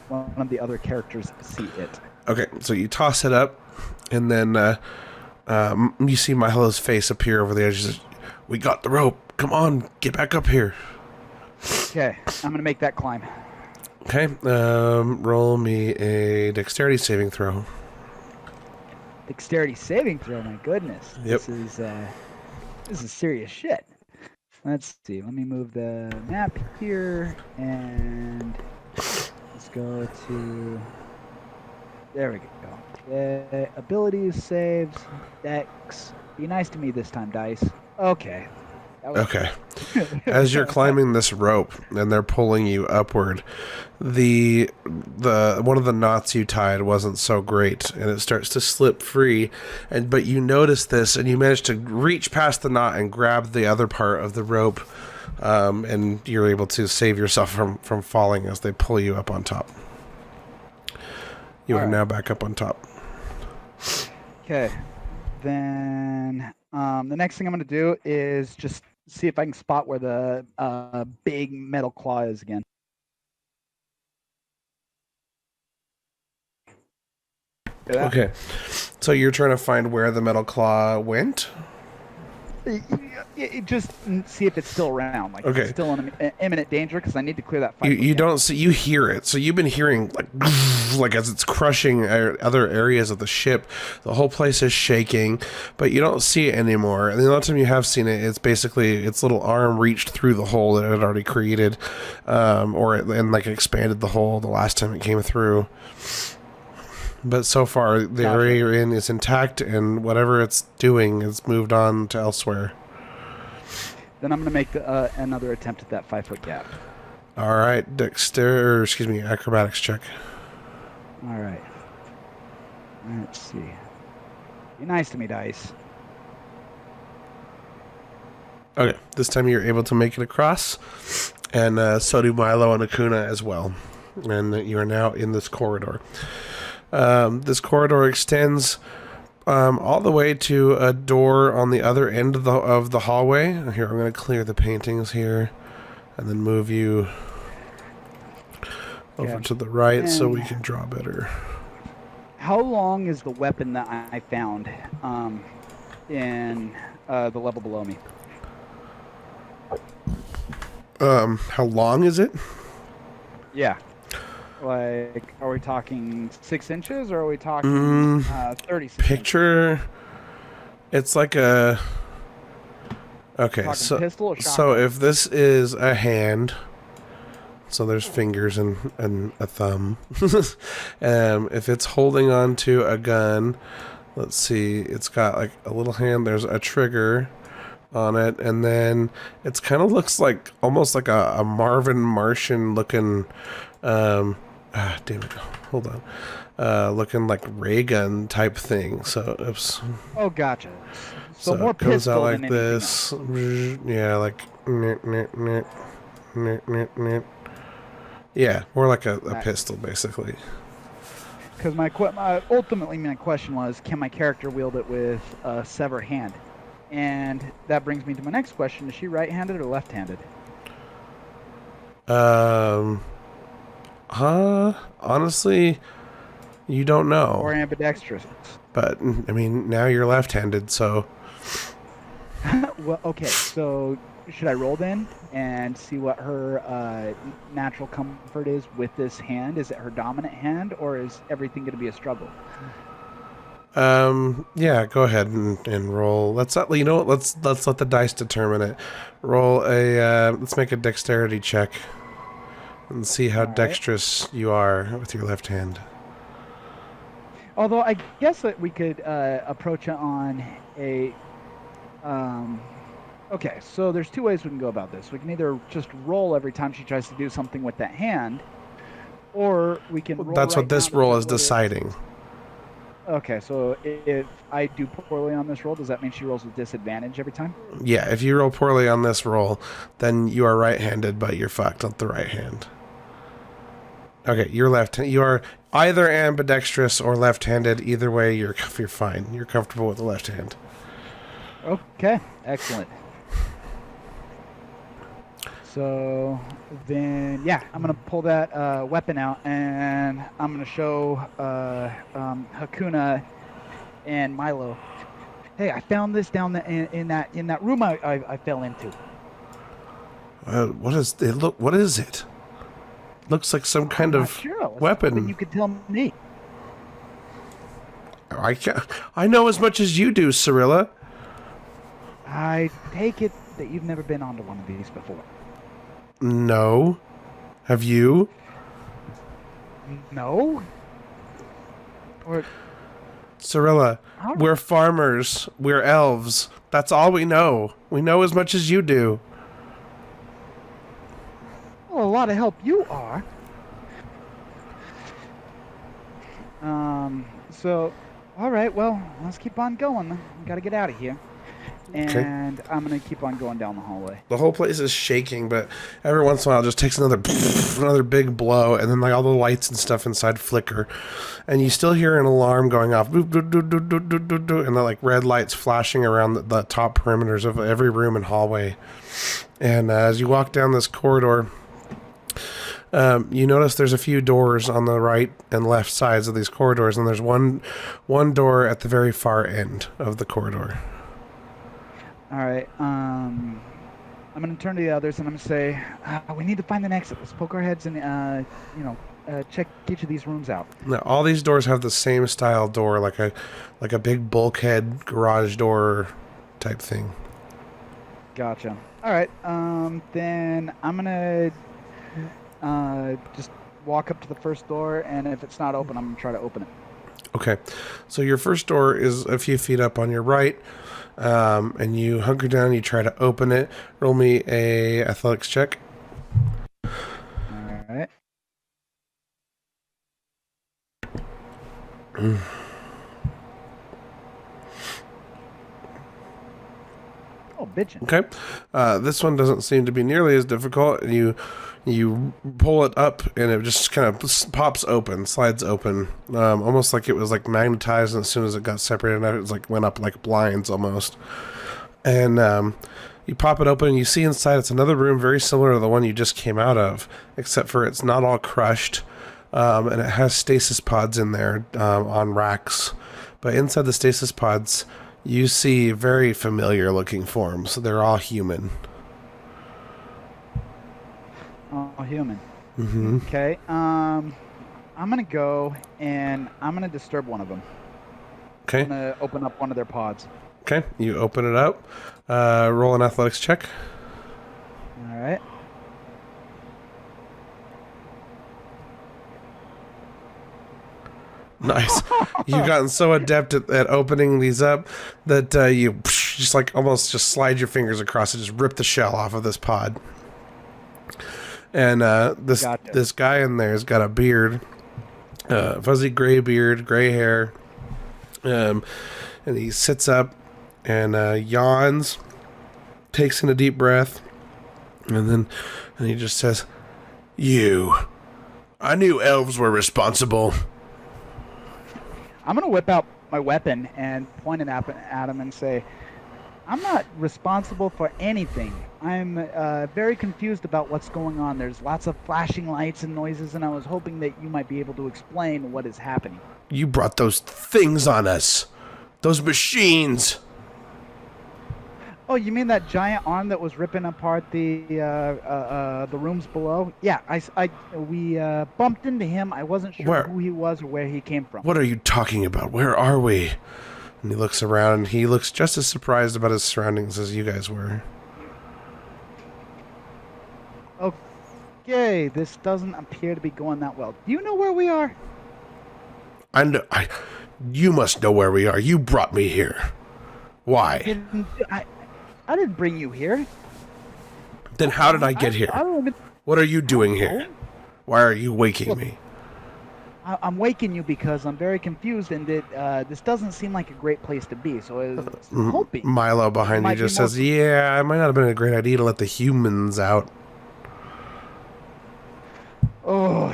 One of the other characters see it. Okay, so you toss it up, and then you see Milo's face appear over the edge. He says, "We got the rope. Come on, get back up here." Okay, I'm gonna make that climb. Okay, roll me a dexterity saving throw. Dexterity saving throw. My goodness, Yep. this is serious shit. Let's see. Let me move the map here, and let's go to. There we go. Abilities, saves, dex. Be nice to me this time, dice. Okay. Okay. As you're climbing this rope and they're pulling you upward, the one of the knots you tied wasn't so great, and it starts to slip free. But you notice this, and you manage to reach past the knot and grab the other part of the rope, and you're able to save yourself from falling as they pull you up on top. You are now back up on top. Okay. Then the next thing I'm going to do is just see if I can spot where the big metal claw is again. Okay. So you're trying to find where the metal claw went? Just see if it's still around. Like, Okay. it's still in imminent danger, because I need to clear that fight. You don't see, you hear it. So you've been hearing like as it's crushing other areas of the ship. The whole place is shaking, but you don't see it anymore. And the only time you have seen it, it's basically its little arm reached through the hole that it had already created, and like expanded the hole the last time it came through. But so far, the area you're in is intact, and whatever it's doing has moved on to elsewhere. Then I'm going to make another attempt at that 5-foot gap. All right, acrobatics check. All right. Let's see. Be nice to me, dice. Okay, this time you're able to make it across, and so do Milo and Akuna as well. And you are now in this corridor. This corridor extends all the way to a door on the other end of the hallway. Here, I'm going to clear the paintings here, and then move you over to the right so we can draw better. How long is the weapon that I found in the level below me? How long is it? Yeah. Like, are we talking 6 inches, or are we talking 36 Picture. It's like a. Okay, talking pistol or shotgun? so if this is a hand, so there's fingers and a thumb. If it's holding on to a gun, let's see, it's got like a little hand. There's a trigger on it, and then it's kind of looks like almost like a Marvin Martian looking. Damn it! Hold on. Looking like ray gun type thing. So, oops. Oh, gotcha. So more it comes pistol out like than this. Yeah, like. Yeah, more like a pistol, basically. Because ultimately my question was, can my character wield it with a severed hand? And that brings me to my next question: is she right-handed or left-handed? Honestly, you don't know. Or ambidextrous? But, I mean, now you're left-handed, so... Well, okay, so should I roll then and see what her natural comfort is with this hand? Is it her dominant hand, or is everything going to be a struggle? Yeah, go ahead and roll. Let's let the dice determine it. Roll let's make a dexterity check and see how dexterous you are with your left hand. Although I guess that we could approach it on a okay, so there's 2 ways we can go about this. We can either just roll every time she tries to do something with that hand, or we can roll. That's what this roll is deciding. Okay, so if I do poorly on this roll, does that mean she rolls with disadvantage every time? Yeah, if you roll poorly on this roll, then you are right-handed, but you're fucked with the right hand. Okay, you're you are either ambidextrous or left-handed. Either way, you're fine. You're comfortable with the left hand. Okay, excellent. So then, yeah, I'm gonna pull that weapon out, and I'm gonna show Hakuna and Milo. Hey, I found this down in that room I fell into. What is it? Look, what is it? Looks like some kind I'm not of sure. I was hoping weapon. you could tell me. I can't, I know as much as you do, Cirilla. I take it that you've never been onto one of these before. No. Have you? No? Or Cirilla, all we're farmers. We're elves. That's all we know. We know as much as you do. well, a lot of help you are. So, all right, well, let's keep on going. We gotta get out of here. Okay. And I'm gonna keep on going down the hallway. The whole place is shaking, but every once in a while it just takes another big blow, and then like all the lights and stuff inside flicker, and you still hear an alarm going off, and the like red lights flashing around the top perimeters of every room and hallway. And as you walk down this corridor, you notice there's a few doors on the right and left sides of these corridors, and there's one door at the very far end of the corridor. All right. I'm gonna turn to the others and I'm gonna say, we need to find an exit. Let's poke our heads and check each of these rooms out. Now, all these doors have the same style door, like a big bulkhead garage door type thing. Gotcha. All right. Then I'm gonna just walk up to the first door, and if it's not open, I'm gonna try to open it. Okay, so your first door is a few feet up on your right, and you hunker down. You try to open it. Roll me a athletics check. All right. Oh, bitchin'. Okay, this one doesn't seem to be nearly as difficult. You pull it up, and it just kind of pops open, slides open, almost like it was like magnetized. And as soon as it got separated, it was like went up like blinds almost. And you pop it open, and you see inside it's another room very similar to the one you just came out of, except for it's not all crushed, and it has stasis pods in there on racks. But inside the stasis pods, you see very familiar looking forms. They're all human. Oh, human. Mm-hmm. Okay. I'm gonna go and I'm gonna disturb one of them. Okay. I'm gonna open up one of their pods. Okay. You open it up. Roll an athletics check. All right. Nice. You've gotten so adept at opening these up that you just like almost just slide your fingers across it, just rip the shell off of this pod. And this guy in there has got a beard, fuzzy gray beard, gray hair, and he sits up and yawns, takes in a deep breath, and he just says, I knew elves were responsible." I'm gonna whip out my weapon and point it at him and say, I'm not responsible for anything. I'm very confused about what's going on. There's lots of flashing lights and noises, and I was hoping that you might be able to explain what is happening. You brought those things on us. Those machines. Oh, you mean that giant arm that was ripping apart the rooms below? Yeah, we bumped into him. I wasn't sure who he was or where he came from. What are you talking about? Where are we? And he looks around, and he looks just as surprised about his surroundings as you guys were. Okay, this doesn't appear to be going that well. Do you know where we are? You must know where we are. You brought me here. Why? I didn't bring you here. Then how did I get here? What are you doing here? Why are you waking me? I'm waking you because I'm very confused, and this doesn't seem like a great place to be. So I was hoping. Milo behind you just says, "Yeah, it might not have been a great idea to let the humans out." Oh,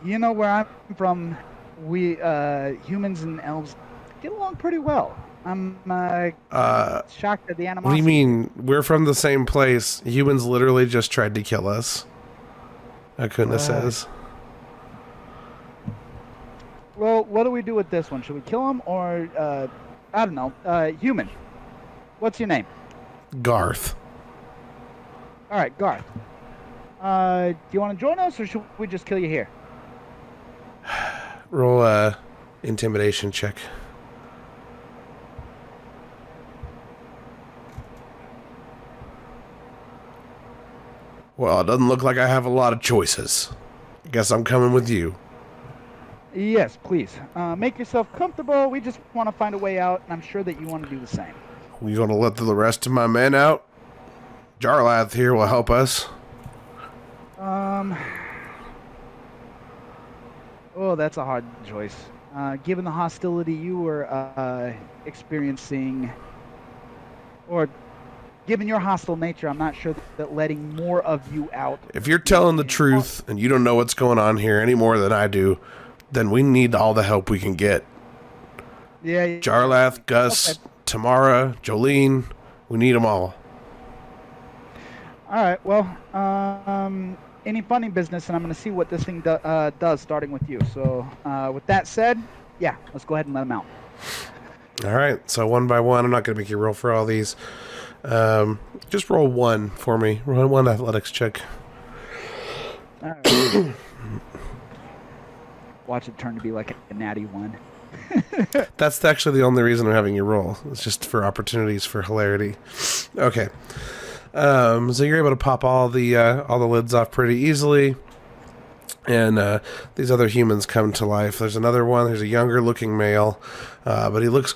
you know where I'm from. We humans and elves get along pretty well. I'm shocked at the What do you animosity. mean? We're from the same place. Humans literally just tried to kill us. Akuna says. Well, what do we do with this one? Should we kill him or, I don't know, human? What's your name? Garth. All right, Garth. Do you want to join us or should we just kill you here? Roll a intimidation check. Well, it doesn't look like I have a lot of choices. Guess I'm coming with you. Yes, please. Make yourself comfortable. We just want to find a way out, and I'm sure that you want to do the same. You want to let the rest of my men out? Jarlath here will help us. Oh, that's a hard choice. Given the hostility you were experiencing, or given your hostile nature, I'm not sure that letting more of you out... If you're telling the truth and you don't know what's going on here any more than I do, then we need all the help we can get. Yeah. Jarlath, Gus, okay. Tamara, Jolene, we need them all. All right, well, any funny business, and I'm going to see what this thing does, starting with you. So with that said, yeah, let's go ahead and let them out. All right, so one by one, I'm not going to make you roll for all these. Just roll one for me. Roll one athletics check. All right. Watch it turn to be like a natty one. That's actually the only reason I'm having you roll. It's just for opportunities for hilarity. Okay. So you're able to pop all the lids off pretty easily, and these other humans come to life. There's another one. There's a younger looking male, but he looks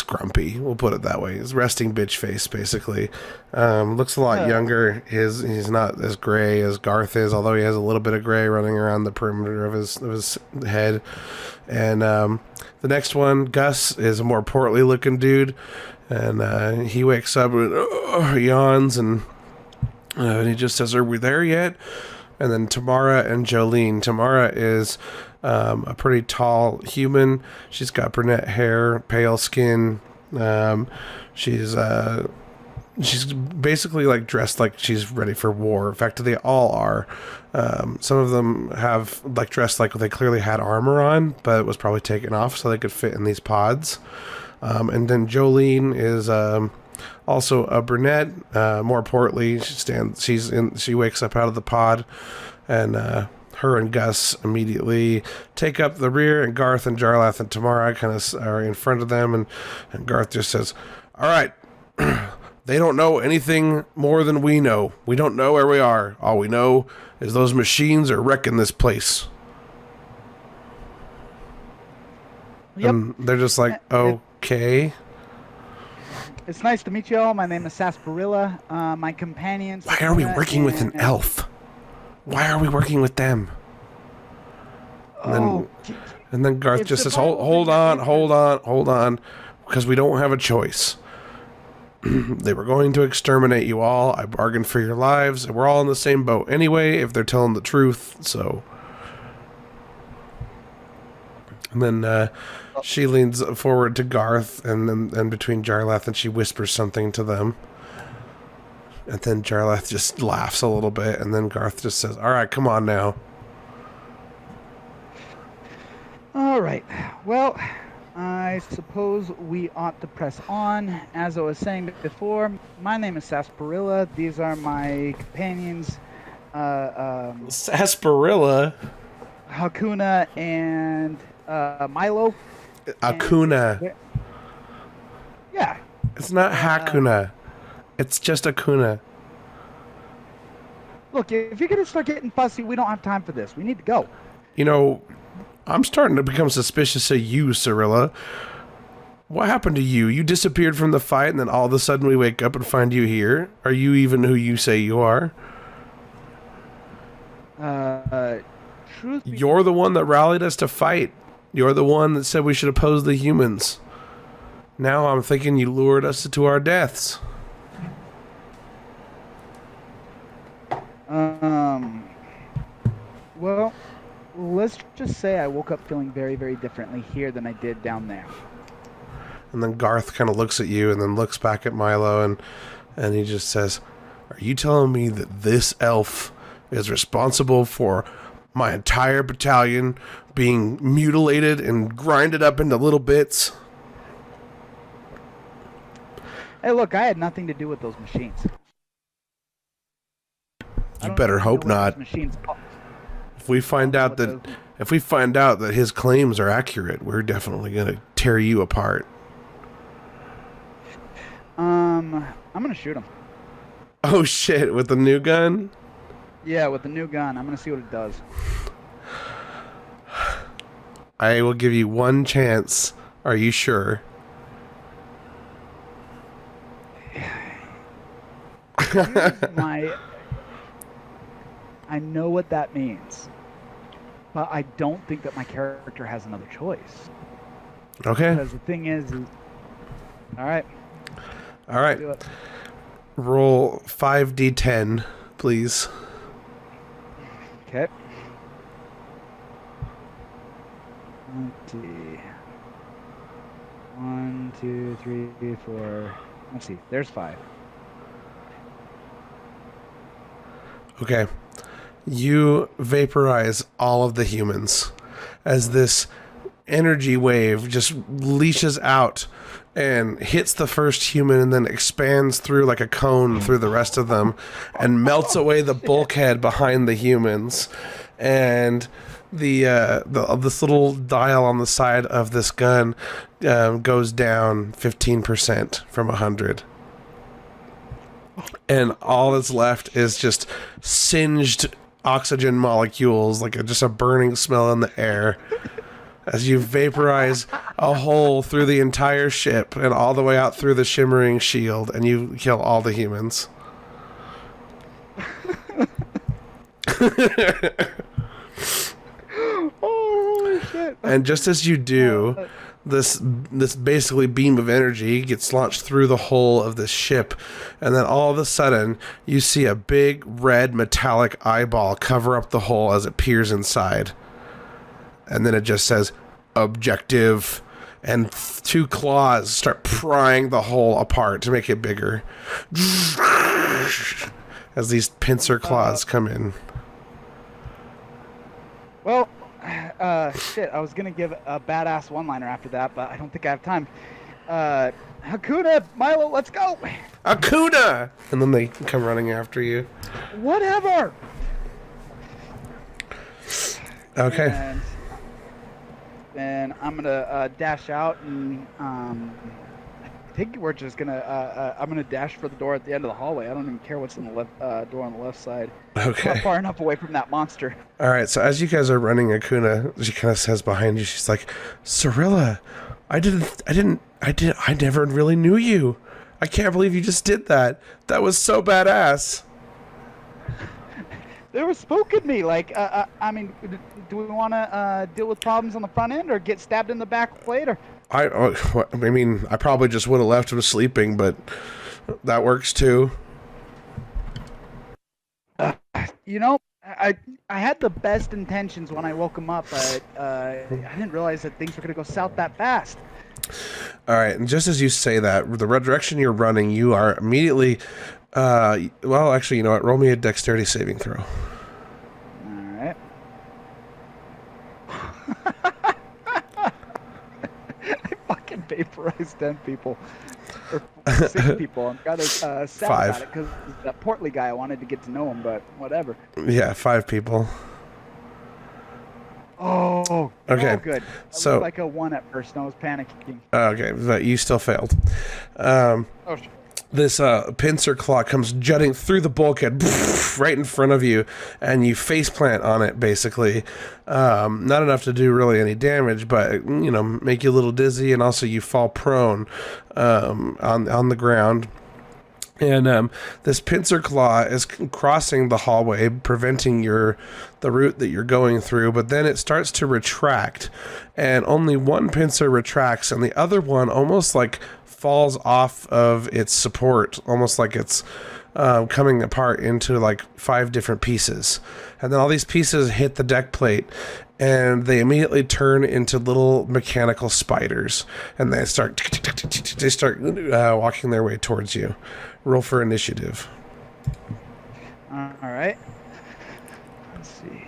grumpy. We'll put it that way. He's resting bitch face, basically. Looks a lot younger. He's not as gray as Garth is, although he has a little bit of gray running around the perimeter of his head. And the next one, Gus, is a more portly looking dude. And he wakes up and yawns, and he just says, "Are we there yet?" And then Tamara and Jolene. Tamara is a pretty tall human. She's got brunette hair, pale skin. She's basically like dressed like she's ready for war. In fact, they all are. Some of them have like dressed like they clearly had armor on, but it was probably taken off so they could fit in these pods. And then Jolene is also a brunette, more portly. She wakes up out of the pod, and her and Gus immediately take up the rear, and Garth and Jarlath and Tamara kind of are in front of them, and Garth just says, "All right, they don't know anything more than we know. We don't know where we are. All we know is those machines are wrecking this place." Yep. And they're just like, okay. It's nice to meet you all. My name is Sarsaparilla. My companions... Why are we working with an elf? Why are we working with them? And then Garth just says, hold on, because we don't have a choice. They were going to exterminate you all. I bargained for your lives, and we're all in the same boat anyway, if they're telling the truth, so... And then she leans forward to Garth and between Jarlath, and she whispers something to them. And then Jarlath just laughs a little bit, and then Garth just says, "All right, come on now." All right. Well, I suppose we ought to press on. As I was saying before, my name is Sarsaparilla. These are my companions. Sarsaparilla? Hakuna and... Milo. Akuna. Yeah. It's not Hakuna. It's just Akuna. Look, if you're going to start getting fussy, we don't have time for this. We need to go. You know, I'm starting to become suspicious of you, Cirilla. What happened to you? You disappeared from the fight, and then all of a sudden we wake up and find you here? Are you even who you say you are? You're the one that rallied us to fight. You're the one that said we should oppose the humans. Now I'm thinking you lured us to our deaths. Well, let's just say I woke up feeling very, very differently here than I did down there. And then Garth kind of looks at you and then looks back at Milo and he just says, "Are you telling me that this elf is responsible for my entire battalion being mutilated and grinded up into little bits?" Hey, look, I had nothing to do with those machines. You better hope not. If we find out that his claims are accurate, we're definitely gonna tear you apart. I'm gonna shoot him. Oh shit! With the new gun? Yeah, with the new gun. I'm gonna see what it does. I will give you one chance. Are you sure? I know what that means, but I don't think that my character has another choice. Okay. Because the thing is all right. All right. Do it. Roll 5d10, please. Okay. Let's see. 1, 2, 3, 4. Let's see. There's 5. Okay. You vaporize all of the humans as this energy wave just leashes out and hits the first human and then expands through like a cone through the rest of them and melts away the bulkhead behind the humans. And this little dial on the side of this gun goes down 15% from 100. And all that's left is just singed oxygen molecules, like just a burning smell in the air, as you vaporize a hole through the entire ship and all the way out through the shimmering shield, and you kill all the humans. Oh, shit. And just as you do, this basically beam of energy gets launched through the hull of this ship, and then all of a sudden you see a big red metallic eyeball cover up the hull as it peers inside, and then it just says objective, and 2 claws start prying the hull apart to make it bigger as these pincer claws come in. Well, shit, I was gonna give a badass one-liner after that, but I don't think I have time. Hakuna, Milo, let's go! Hakuna! And then they come running after you. Whatever! Okay. And I'm gonna dash out, and I think we're just gonna, I'm gonna dash for the door at the end of the hallway. I don't even care what's in the left door on the left side. Okay. I'm not far enough away from that monster. All right, so as you guys are running, Akuna, she kind of says behind you, she's like, "Cirilla, I never really knew you. I can't believe you just did that. That was so badass." They were spooking me. Like, I mean, do we want to deal with problems on the front end or get stabbed in the back later? I mean, I probably just would have left him sleeping, but that works too. You know, I had the best intentions when I woke him up, but I didn't realize that things were going to go south that fast. All right, and just as you say that, the direction you're running, you are immediately... well, actually, you know what? Roll me a dexterity saving throw. All right. I fucking vaporized 10 people. Or 6 people. I'm kind of sad 5. about it because that portly guy, I wanted to get to know him, but whatever. Yeah, 5 people. Oh, okay. Oh, good. So looked like a 1 at first, and I was panicking. Okay, but you still failed. Oh, shit. This pincer claw comes jutting through the bulkhead right in front of you, and you face plant on it, basically. Not enough to do really any damage, but, you know, make you a little dizzy, and also you fall prone on the ground. And this pincer claw is crossing the hallway, preventing the route that you're going through, but then it starts to retract, and only one pincer retracts, and the other one almost like falls off of its support, almost like it's coming apart into like 5 different pieces. And then all these pieces hit the deck plate, and they immediately turn into little mechanical spiders, and they start walking their way towards you. Roll for initiative. All right. Let's see.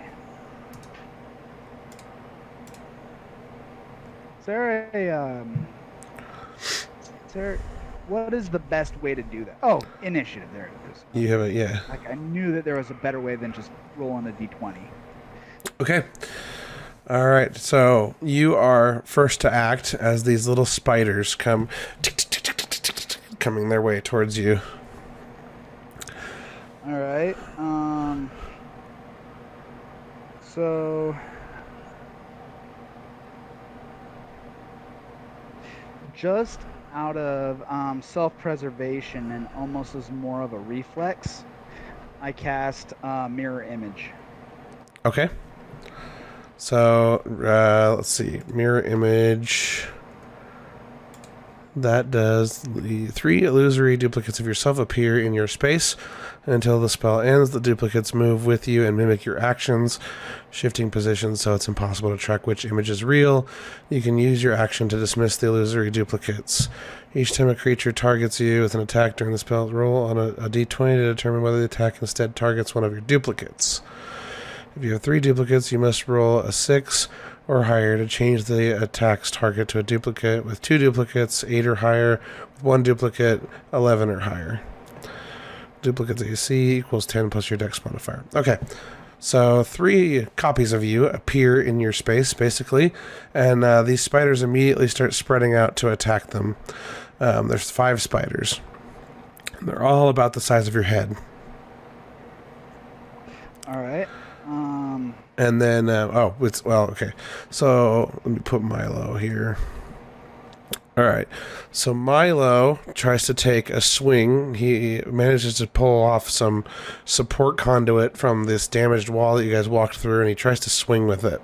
What is the best way to do that? Oh, initiative. There it is. You have it, yeah. Like I knew that there was a better way than just rolling a d20. Okay. All right. So you are first to act as these little spiders come coming their way towards you. All right. So just out of self-preservation and almost as more of a reflex, I cast mirror image. Okay. So let's see. Mirror image. That does the 3 illusory duplicates of yourself appear in your space. Until the spell ends, the duplicates move with you and mimic your actions, shifting positions so it's impossible to track which image is real. You can use your action to dismiss the illusory duplicates. Each time a creature targets you with an attack during the spell, roll on a d20 to determine whether the attack instead targets one of your duplicates. If you have 3 duplicates, you must roll a 6 or higher to change the attack's target to a duplicate. With 2 duplicates, 8 or higher. With 1 duplicate, 11 or higher. Duplicates AC equals 10 plus your dex modifier. Okay, so 3 copies of you appear in your space, basically, and these spiders immediately start spreading out to attack them. There's 5 spiders. They're all about the size of your head. All right. And then, okay. So let me put Milo here. All right. So Milo tries to take a swing. He manages to pull off some support conduit from this damaged wall that you guys walked through, and he tries to swing with it.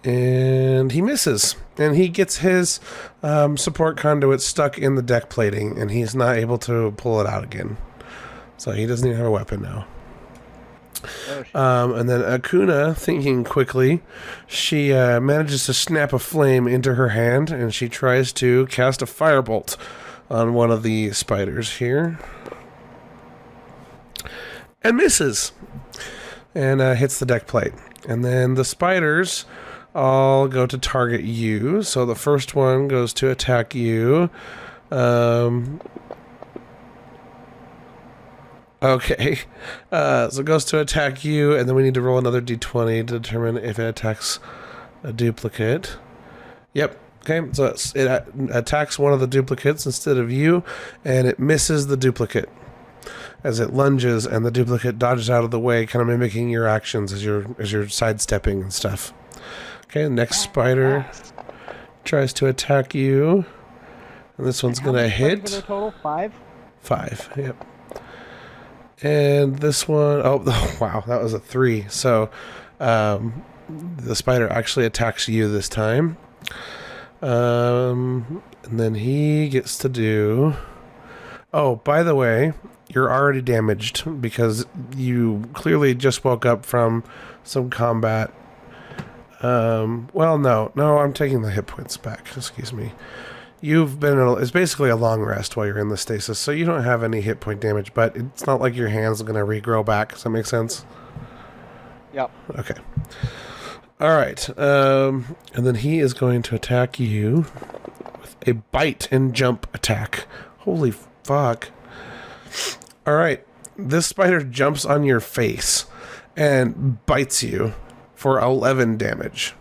And he misses. And he gets his support conduit stuck in the deck plating, and he's not able to pull it out again. So he doesn't even have a weapon now. And then Akuna, thinking quickly, she manages to snap a flame into her hand, and she tries to cast a firebolt on one of the spiders here. And misses. And hits the deck plate. And then the spiders all go to target you. So the first one goes to attack you. Okay, so it goes to attack you, and then we need to roll another d20 to determine if it attacks a duplicate. Yep, okay, so it attacks one of the duplicates instead of you, and it misses the duplicate as it lunges, and the duplicate dodges out of the way, kind of mimicking your actions as you're sidestepping and stuff. Okay, the next spider tries to attack you, and this one's going to hit. For the total? 5? 5, yep. And this one, oh, wow, that was a 3. So the spider actually attacks you this time. And then he gets to do... Oh, by the way, you're already damaged because you clearly just woke up from some combat. Well, no, I'm taking the hit points back. Excuse me. You've been it's basically a long rest while you're in the stasis, so you don't have any hit point damage, but it's not like your hands are going to regrow back. Does that make sense? Yep. Okay. All right. And then he is going to attack you with a bite and jump attack. Holy fuck. All right. This spider jumps on your face and bites you for 11 damage.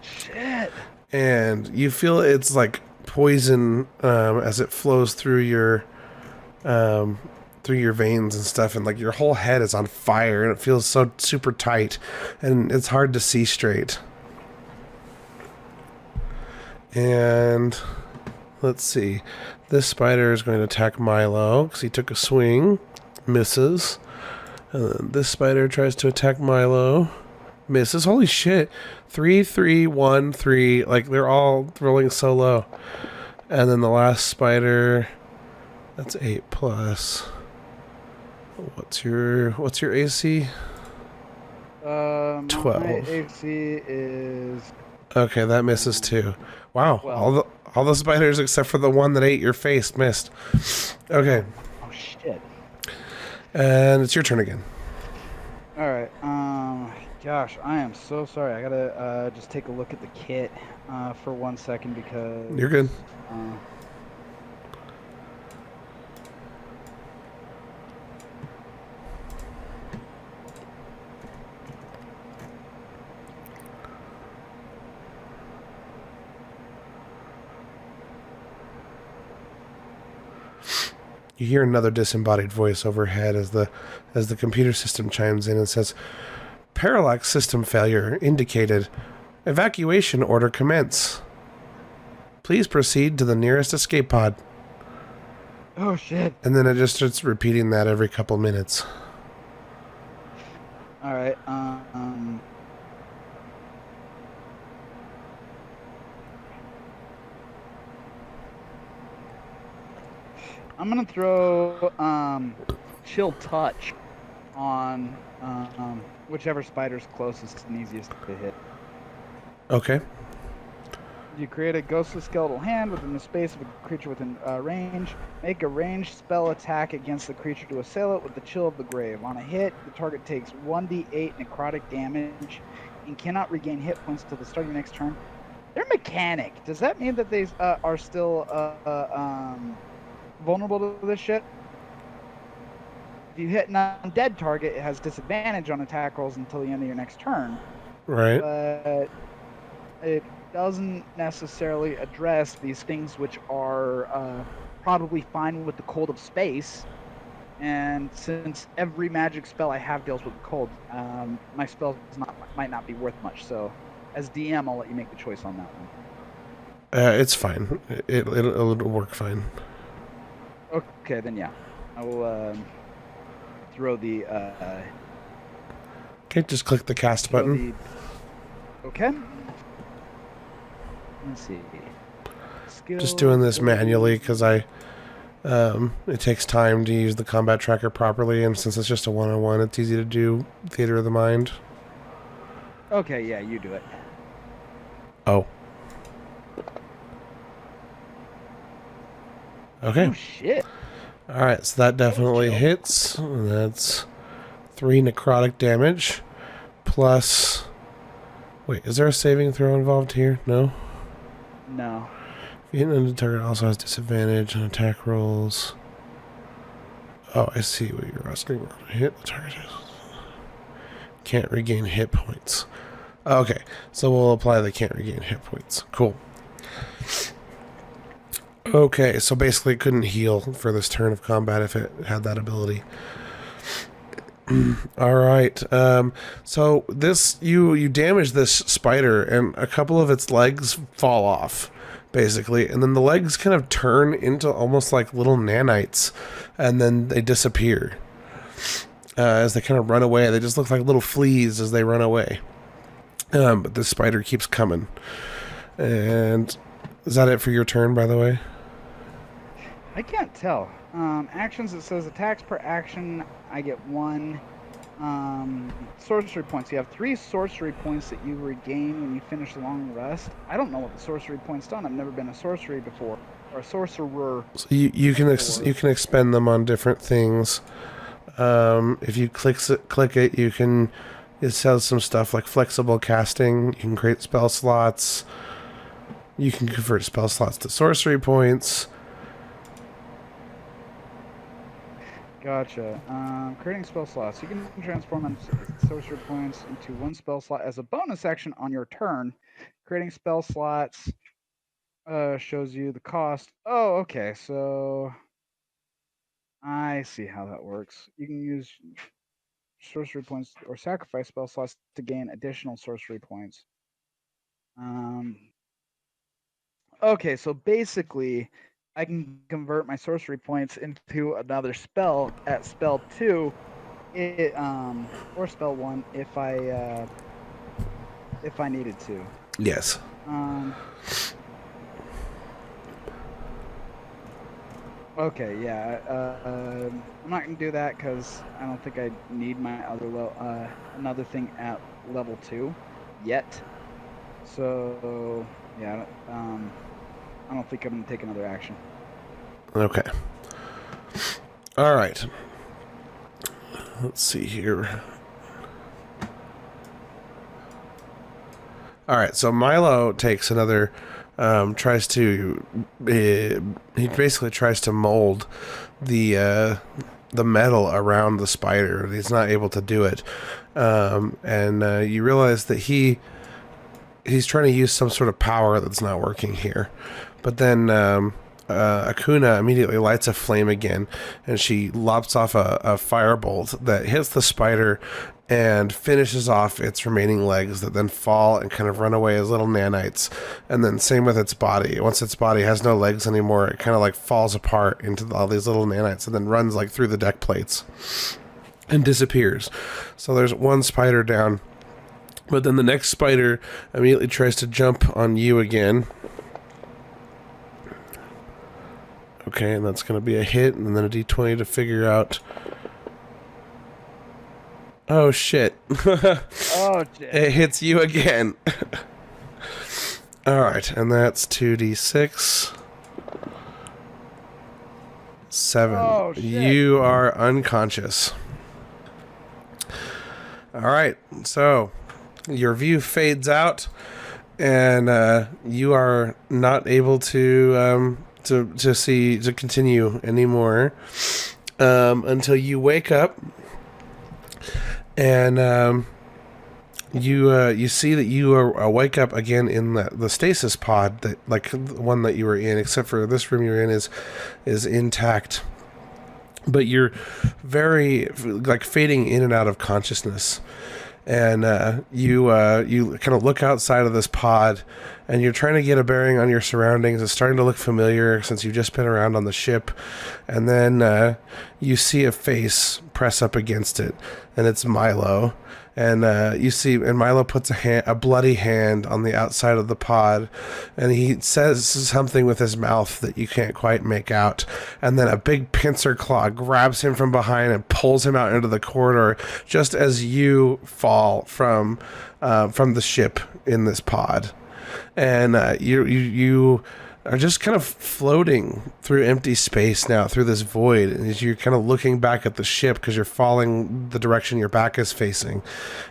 Shit. And you feel it's like poison as it flows through your veins and stuff, and like your whole head is on fire, and it feels so super tight, and it's hard to see straight. And let's see, this spider is going to attack Milo because he took a swing, misses, and then this spider tries to attack Milo, misses. Holy shit. 3, 3, 1, 3. Like, they're all rolling so low. And then the last spider That's 8 plus. What's your AC? 12. My AC is Okay, that misses too. Wow, 12. all the spiders except for the one that ate your face missed. Okay, Oh shit. and it's your turn again. All right. Gosh, I am so sorry. I gotta just take a look at the kit for 1 second because You're good. You hear another disembodied voice overhead as the computer system chimes in and says, "Parallax system failure indicated. Evacuation order commence. Please proceed to the nearest escape pod." Oh shit. And then it just starts repeating that every couple minutes. All right. I'm gonna throw chill touch on whichever spider's closest and easiest to hit. Okay. You create a ghostly skeletal hand within the space of a creature within range. Make a ranged spell attack against the creature to assail it with the chill of the grave. On a hit, the target takes 1d8 necrotic damage and cannot regain hit points until the start of your next turn. They're mechanic. Does that mean that they are still vulnerable to this shit? If you hit an undead target, it has disadvantage on attack rolls until the end of your next turn. Right. But it doesn't necessarily address these things which are probably fine with the cold of space. And since every magic spell I have deals with cold, my spell might not be worth much. So, as DM, I'll let you make the choice on that one. It's fine. It'll work fine. Okay, then yeah, I will throw the. Okay, just click the cast button. Okay. Let's see. Just doing this manually because it takes time to use the combat tracker properly, and since it's just a one-on-one, it's easy to do theater of the mind. Okay, yeah, you do it. Oh. Okay. Oh shit. All right, so that definitely hits. That's 3 necrotic damage plus. Wait, is there a saving throw involved here? No. No. If you hit an target, also has disadvantage on attack rolls. Oh, I see what you're asking. Hit the target. Can't regain hit points. Okay, so we'll apply the can't regain hit points. Cool. Okay, so basically it couldn't heal for this turn of combat if it had that ability. All right. So this you damage this spider, and a couple of its legs fall off, basically, and then the legs kind of turn into almost like little nanites, and then they disappear as they kind of run away. They just look like little fleas as they run away. But the spider keeps coming. And is that it for your turn, by the way? I can't tell. Actions, it says attacks per action, I get 1 sorcery points. You have 3 sorcery points that you regain when you finish a long rest. I don't know what the sorcery points done. I've never been a sorcery before, or a sorcerer. So you can expend them on different things. If you click it, you can. It says some stuff like flexible casting. You can create spell slots. You can convert spell slots to sorcery points. Gotcha. Creating spell slots. You can transform sorcery points into 1 spell slot as a bonus action on your turn. Creating spell slots shows you the cost. Oh, okay. So I see how that works. You can use sorcery points or sacrifice spell slots to gain additional sorcery points. Okay, so basically, I can convert my sorcery points into another spell at spell 2, or spell 1 if I needed to. Yes. Okay, yeah. I'm not gonna do that because I don't think I need my another thing at level 2 yet. So yeah, I don't think I'm gonna take another action. Okay. All right. Let's see here. All right, so Milo takes another, tries to, he basically tries to mold the metal around the spider. He's not able to do it, and you realize that he's trying to use some sort of power that's not working here. But then Akuna immediately lights a flame again, and she lops off a firebolt that hits the spider and finishes off its remaining legs that then fall and kind of run away as little nanites. And then same with its body. Once its body has no legs anymore, it kind of like falls apart into all these little nanites and then runs like through the deck plates and disappears. So there's one spider down. But then the next spider immediately tries to jump on you again. Okay, and that's going to be a hit, and then a d20 to figure out. Oh, shit. Oh, shit. It hits you again. Alright, and that's 2d6. 7. Oh, shit. You are unconscious. Alright, so your view fades out, and you are not able to continue anymore until you wake up, and you see that you are wake up again in the stasis pod, that like the one that you were in, except for this room you're in is intact, but you're very like fading in and out of consciousness. And you kind of look outside of this pod, and you're trying to get a bearing on your surroundings. It's starting to look familiar since you've just been around on the ship. And then you see a face press up against it, and it's Milo. And and Milo puts a bloody hand on the outside of the pod, and he says something with his mouth that you can't quite make out. And then a big pincer claw grabs him from behind and pulls him out into the corridor, just as you fall from the ship in this pod. And you are just kind of floating through empty space now, through this void, and as you're kind of looking back at the ship because you're falling the direction your back is facing,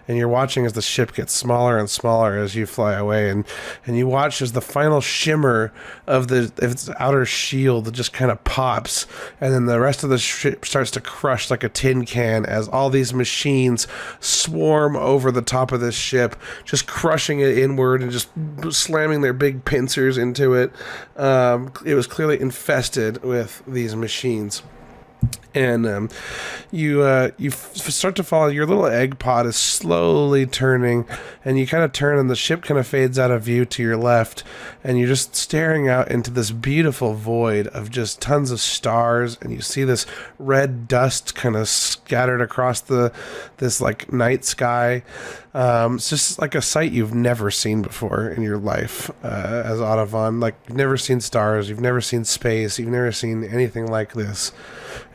and you're watching as the ship gets smaller and smaller as you fly away, and you watch as the final shimmer of its outer shield just kind of pops, and then the rest of the ship starts to crush like a tin can as all these machines swarm over the top of this ship, just crushing it inward and just slamming their big pincers into it. It was clearly infested with these machines. And you start to follow. Your little egg pod is slowly turning, and you kind of turn, and the ship kind of fades out of view to your left, and you're just staring out into this beautiful void of just tons of stars, and you see this red dust kind of scattered across this like night sky. It's just like a sight you've never seen before in your life as Ottovon. Like, you've never seen stars, you've never seen space, you've never seen anything like this.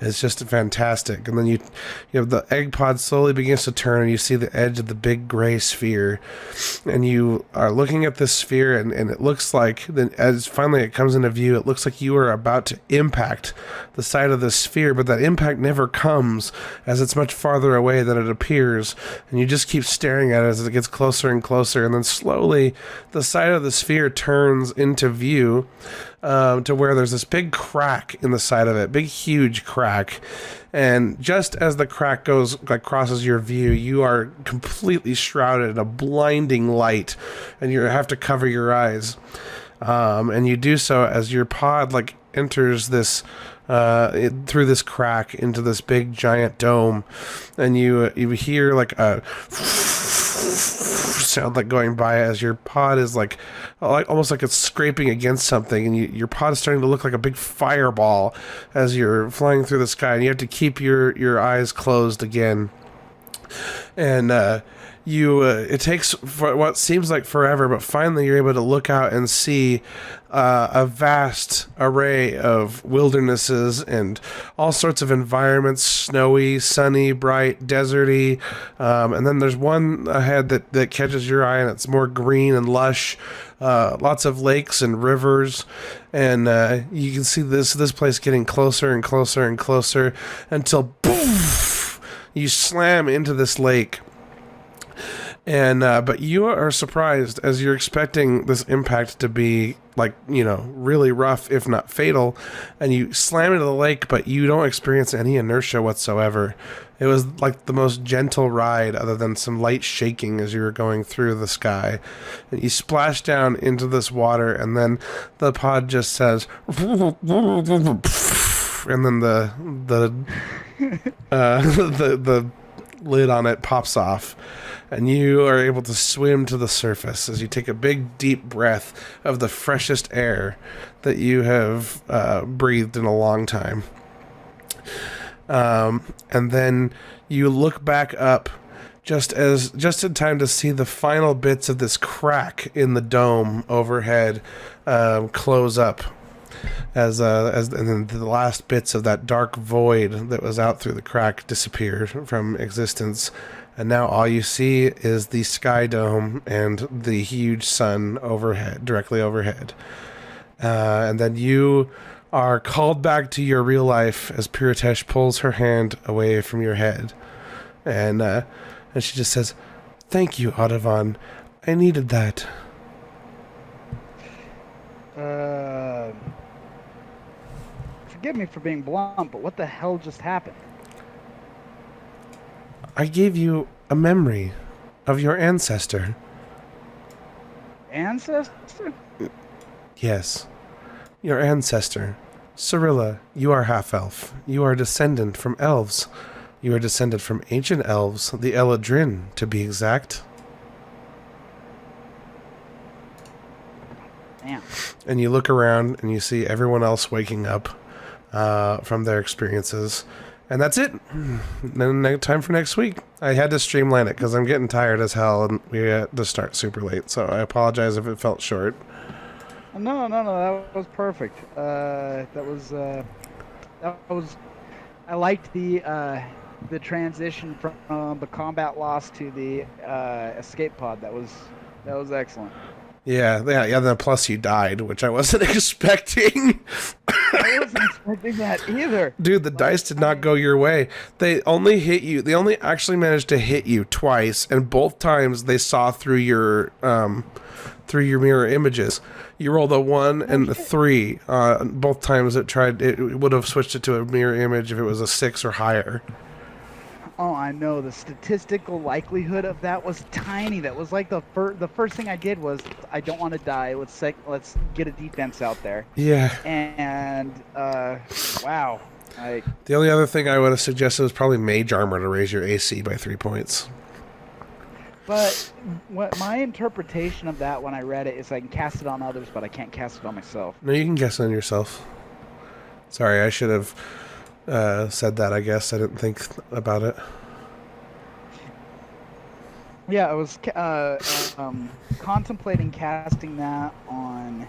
It's just fantastic. And then you have the egg pod slowly begins to turn, and you see the edge of the big gray sphere, and you are looking at this sphere, and it looks like, then as finally it comes into view, it looks like you are about to impact the side of the sphere, but that impact never comes, as it's much farther away than it appears, and you just keep staring at it as it gets closer and closer, and then slowly the side of the sphere turns into view, to where there's this big crack in the side of it, big huge crack, and just as the crack crosses your view, you are completely shrouded in a blinding light, and you have to cover your eyes, and you do so as your pod enters this through this crack into this big giant dome, and you hear like a sound like going by as your pod is like almost like it's scraping against something, and your pod is starting to look like a big fireball as you're flying through the sky, and you have to keep your eyes closed again. And it takes for what seems like forever, but finally you're able to look out and see a vast array of wildernesses and all sorts of environments: snowy, sunny, bright, deserty, and then there's one ahead that catches your eye, and it's more green and lush. Lots of lakes and rivers, and you can see this place getting closer and closer and closer until poof, you slam into this lake. And but you are surprised, as you're expecting this impact to be really rough, if not fatal, and you slam into the lake, but you don't experience any inertia whatsoever. It was like the most gentle ride, other than some light shaking as you were going through the sky. And you splash down into this water, and then the pod just says, and then the lid on it pops off, and you are able to swim to the surface as you take a big deep breath of the freshest air that you have breathed in a long time. And then you look back up just in time to see the final bits of this crack in the dome overhead close up, and then the last bits of that dark void that was out through the crack disappear from existence. And now all you see is the sky dome and the huge sun directly overhead. And then you are called back to your real life as Piritesh pulls her hand away from your head. And she just says, "Thank you, Ottovon. I needed that." Forgive me for being blunt, but what the hell just happened? I gave you a memory of your ancestor. Ancestor? Yes. Your ancestor. Cyrilla, you are half-elf. You are a descendant from elves. You are descended from ancient elves, the Eladrin, to be exact. Damn. And you look around and you see everyone else waking up from their experiences. And that's it. Then time for next week. I had to streamline it because I'm getting tired as hell, and we had to start super late. So I apologize if it felt short. No, that was perfect. That was. I liked the transition from the combat loss to the escape pod. That was excellent. Yeah. Then plus you died, which I wasn't expecting. I wasn't expecting that either. Dude, the dice did not go your way. They only hit you. They only actually managed to hit you twice, and both times they saw through your mirror images. You rolled a 1 and a 3. Both times it would have switched it to a mirror image if it was a 6 or higher. Oh, I know. The statistical likelihood of that was tiny. That was like the first thing I did was, I don't want to die. Let's get a defense out there. Yeah. And wow. The only other thing I would have suggested was probably mage armor to raise your AC by 3 points. But what my interpretation of that when I read it is I can cast it on others, but I can't cast it on myself. No, you can cast it on yourself. Sorry, I should have said that, I guess. I didn't think about it. Yeah, I was contemplating casting that on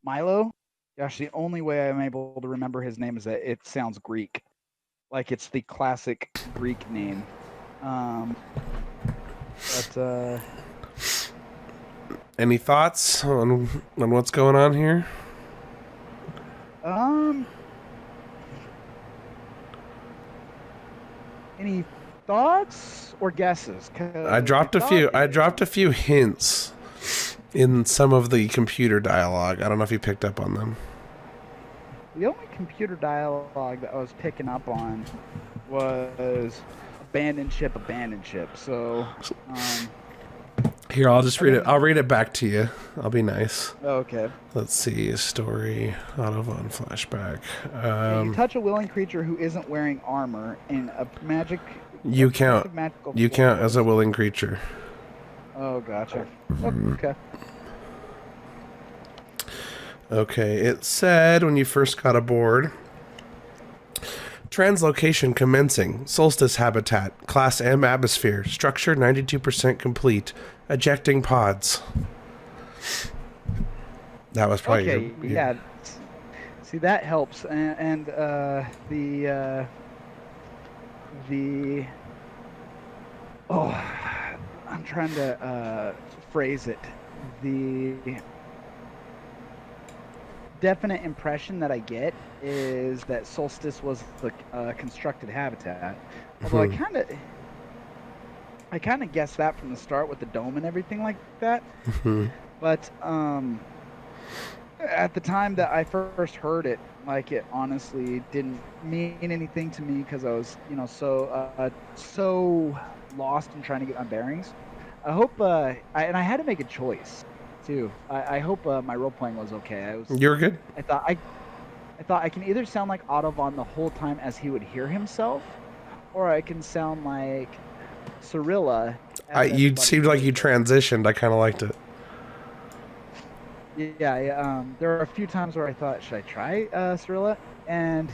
Milo. Gosh, the only way I'm able to remember his name is that it sounds Greek. Like it's the classic Greek name. But any thoughts on what's going on here? Any thoughts or guesses? I dropped a few hints in some of the computer dialogue. I don't know if you picked up on them. The only computer dialogue that I was picking up on was abandoned ship. So, here, I'll just read it. I'll read it back to you. I'll be nice. Okay. Let's see. Story. Ottovon flashback. You touch a willing creature who isn't wearing armor in a magic. You count. You count as a willing creature. Oh, gotcha. Okay. Okay. It said when you first got aboard Translocation commencing. Solstice habitat. Class M atmosphere. Structure 92% complete. Ejecting pods. That was probably Okay, yeah. See, that helps. And oh, I'm trying to phrase it. The definite impression that I get is that Solstice was the constructed habitat. Although I kind of guessed that from the start with the dome and everything like that. But at the time that I first heard it, like, it honestly didn't mean anything to me because I was, so lost in trying to get my bearings. I hope, and I had to make a choice too. I hope my role playing was okay. You're good. I thought I can either sound like Ottovon the whole time as he would hear himself, or I can sound like Cirilla. You seemed like you transitioned. I kind of liked it. Yeah. There are a few times where I thought, should I try Cirilla? And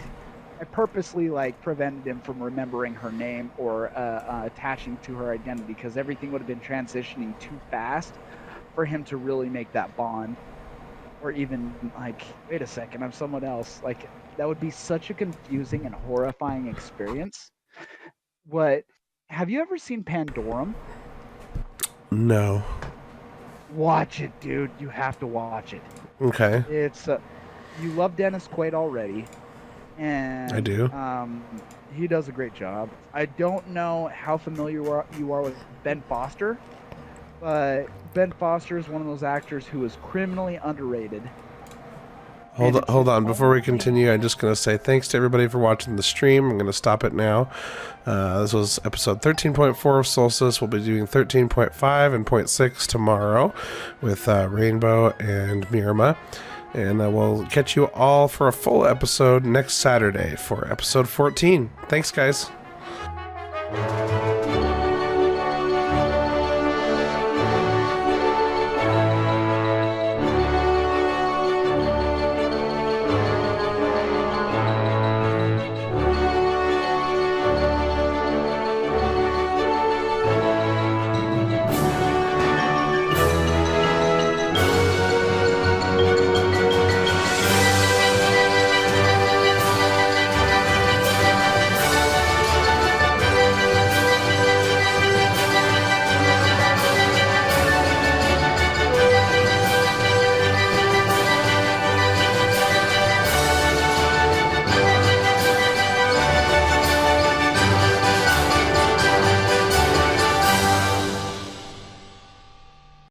I purposely prevented him from remembering her name or attaching to her identity, because everything would have been transitioning too fast for him to really make that bond. Or even wait a second, I'm someone else. That would be such a confusing and horrifying experience. Have you ever seen Pandorum? No. Watch it, dude. You have to watch it. Okay. It's you love Dennis Quaid already, and I do. He does a great job. I don't know how familiar you are with Ben Foster, but Ben Foster is one of those actors who is criminally underrated. Hold on. Before we continue, I'm just going to say thanks to everybody for watching the stream. I'm going to stop it now. This was episode 13.4 of Solstice. We'll be doing 13.5 and 0.6 tomorrow with Rainbow and Mirma. And we'll catch you all for a full episode next Saturday for episode 14. Thanks, guys.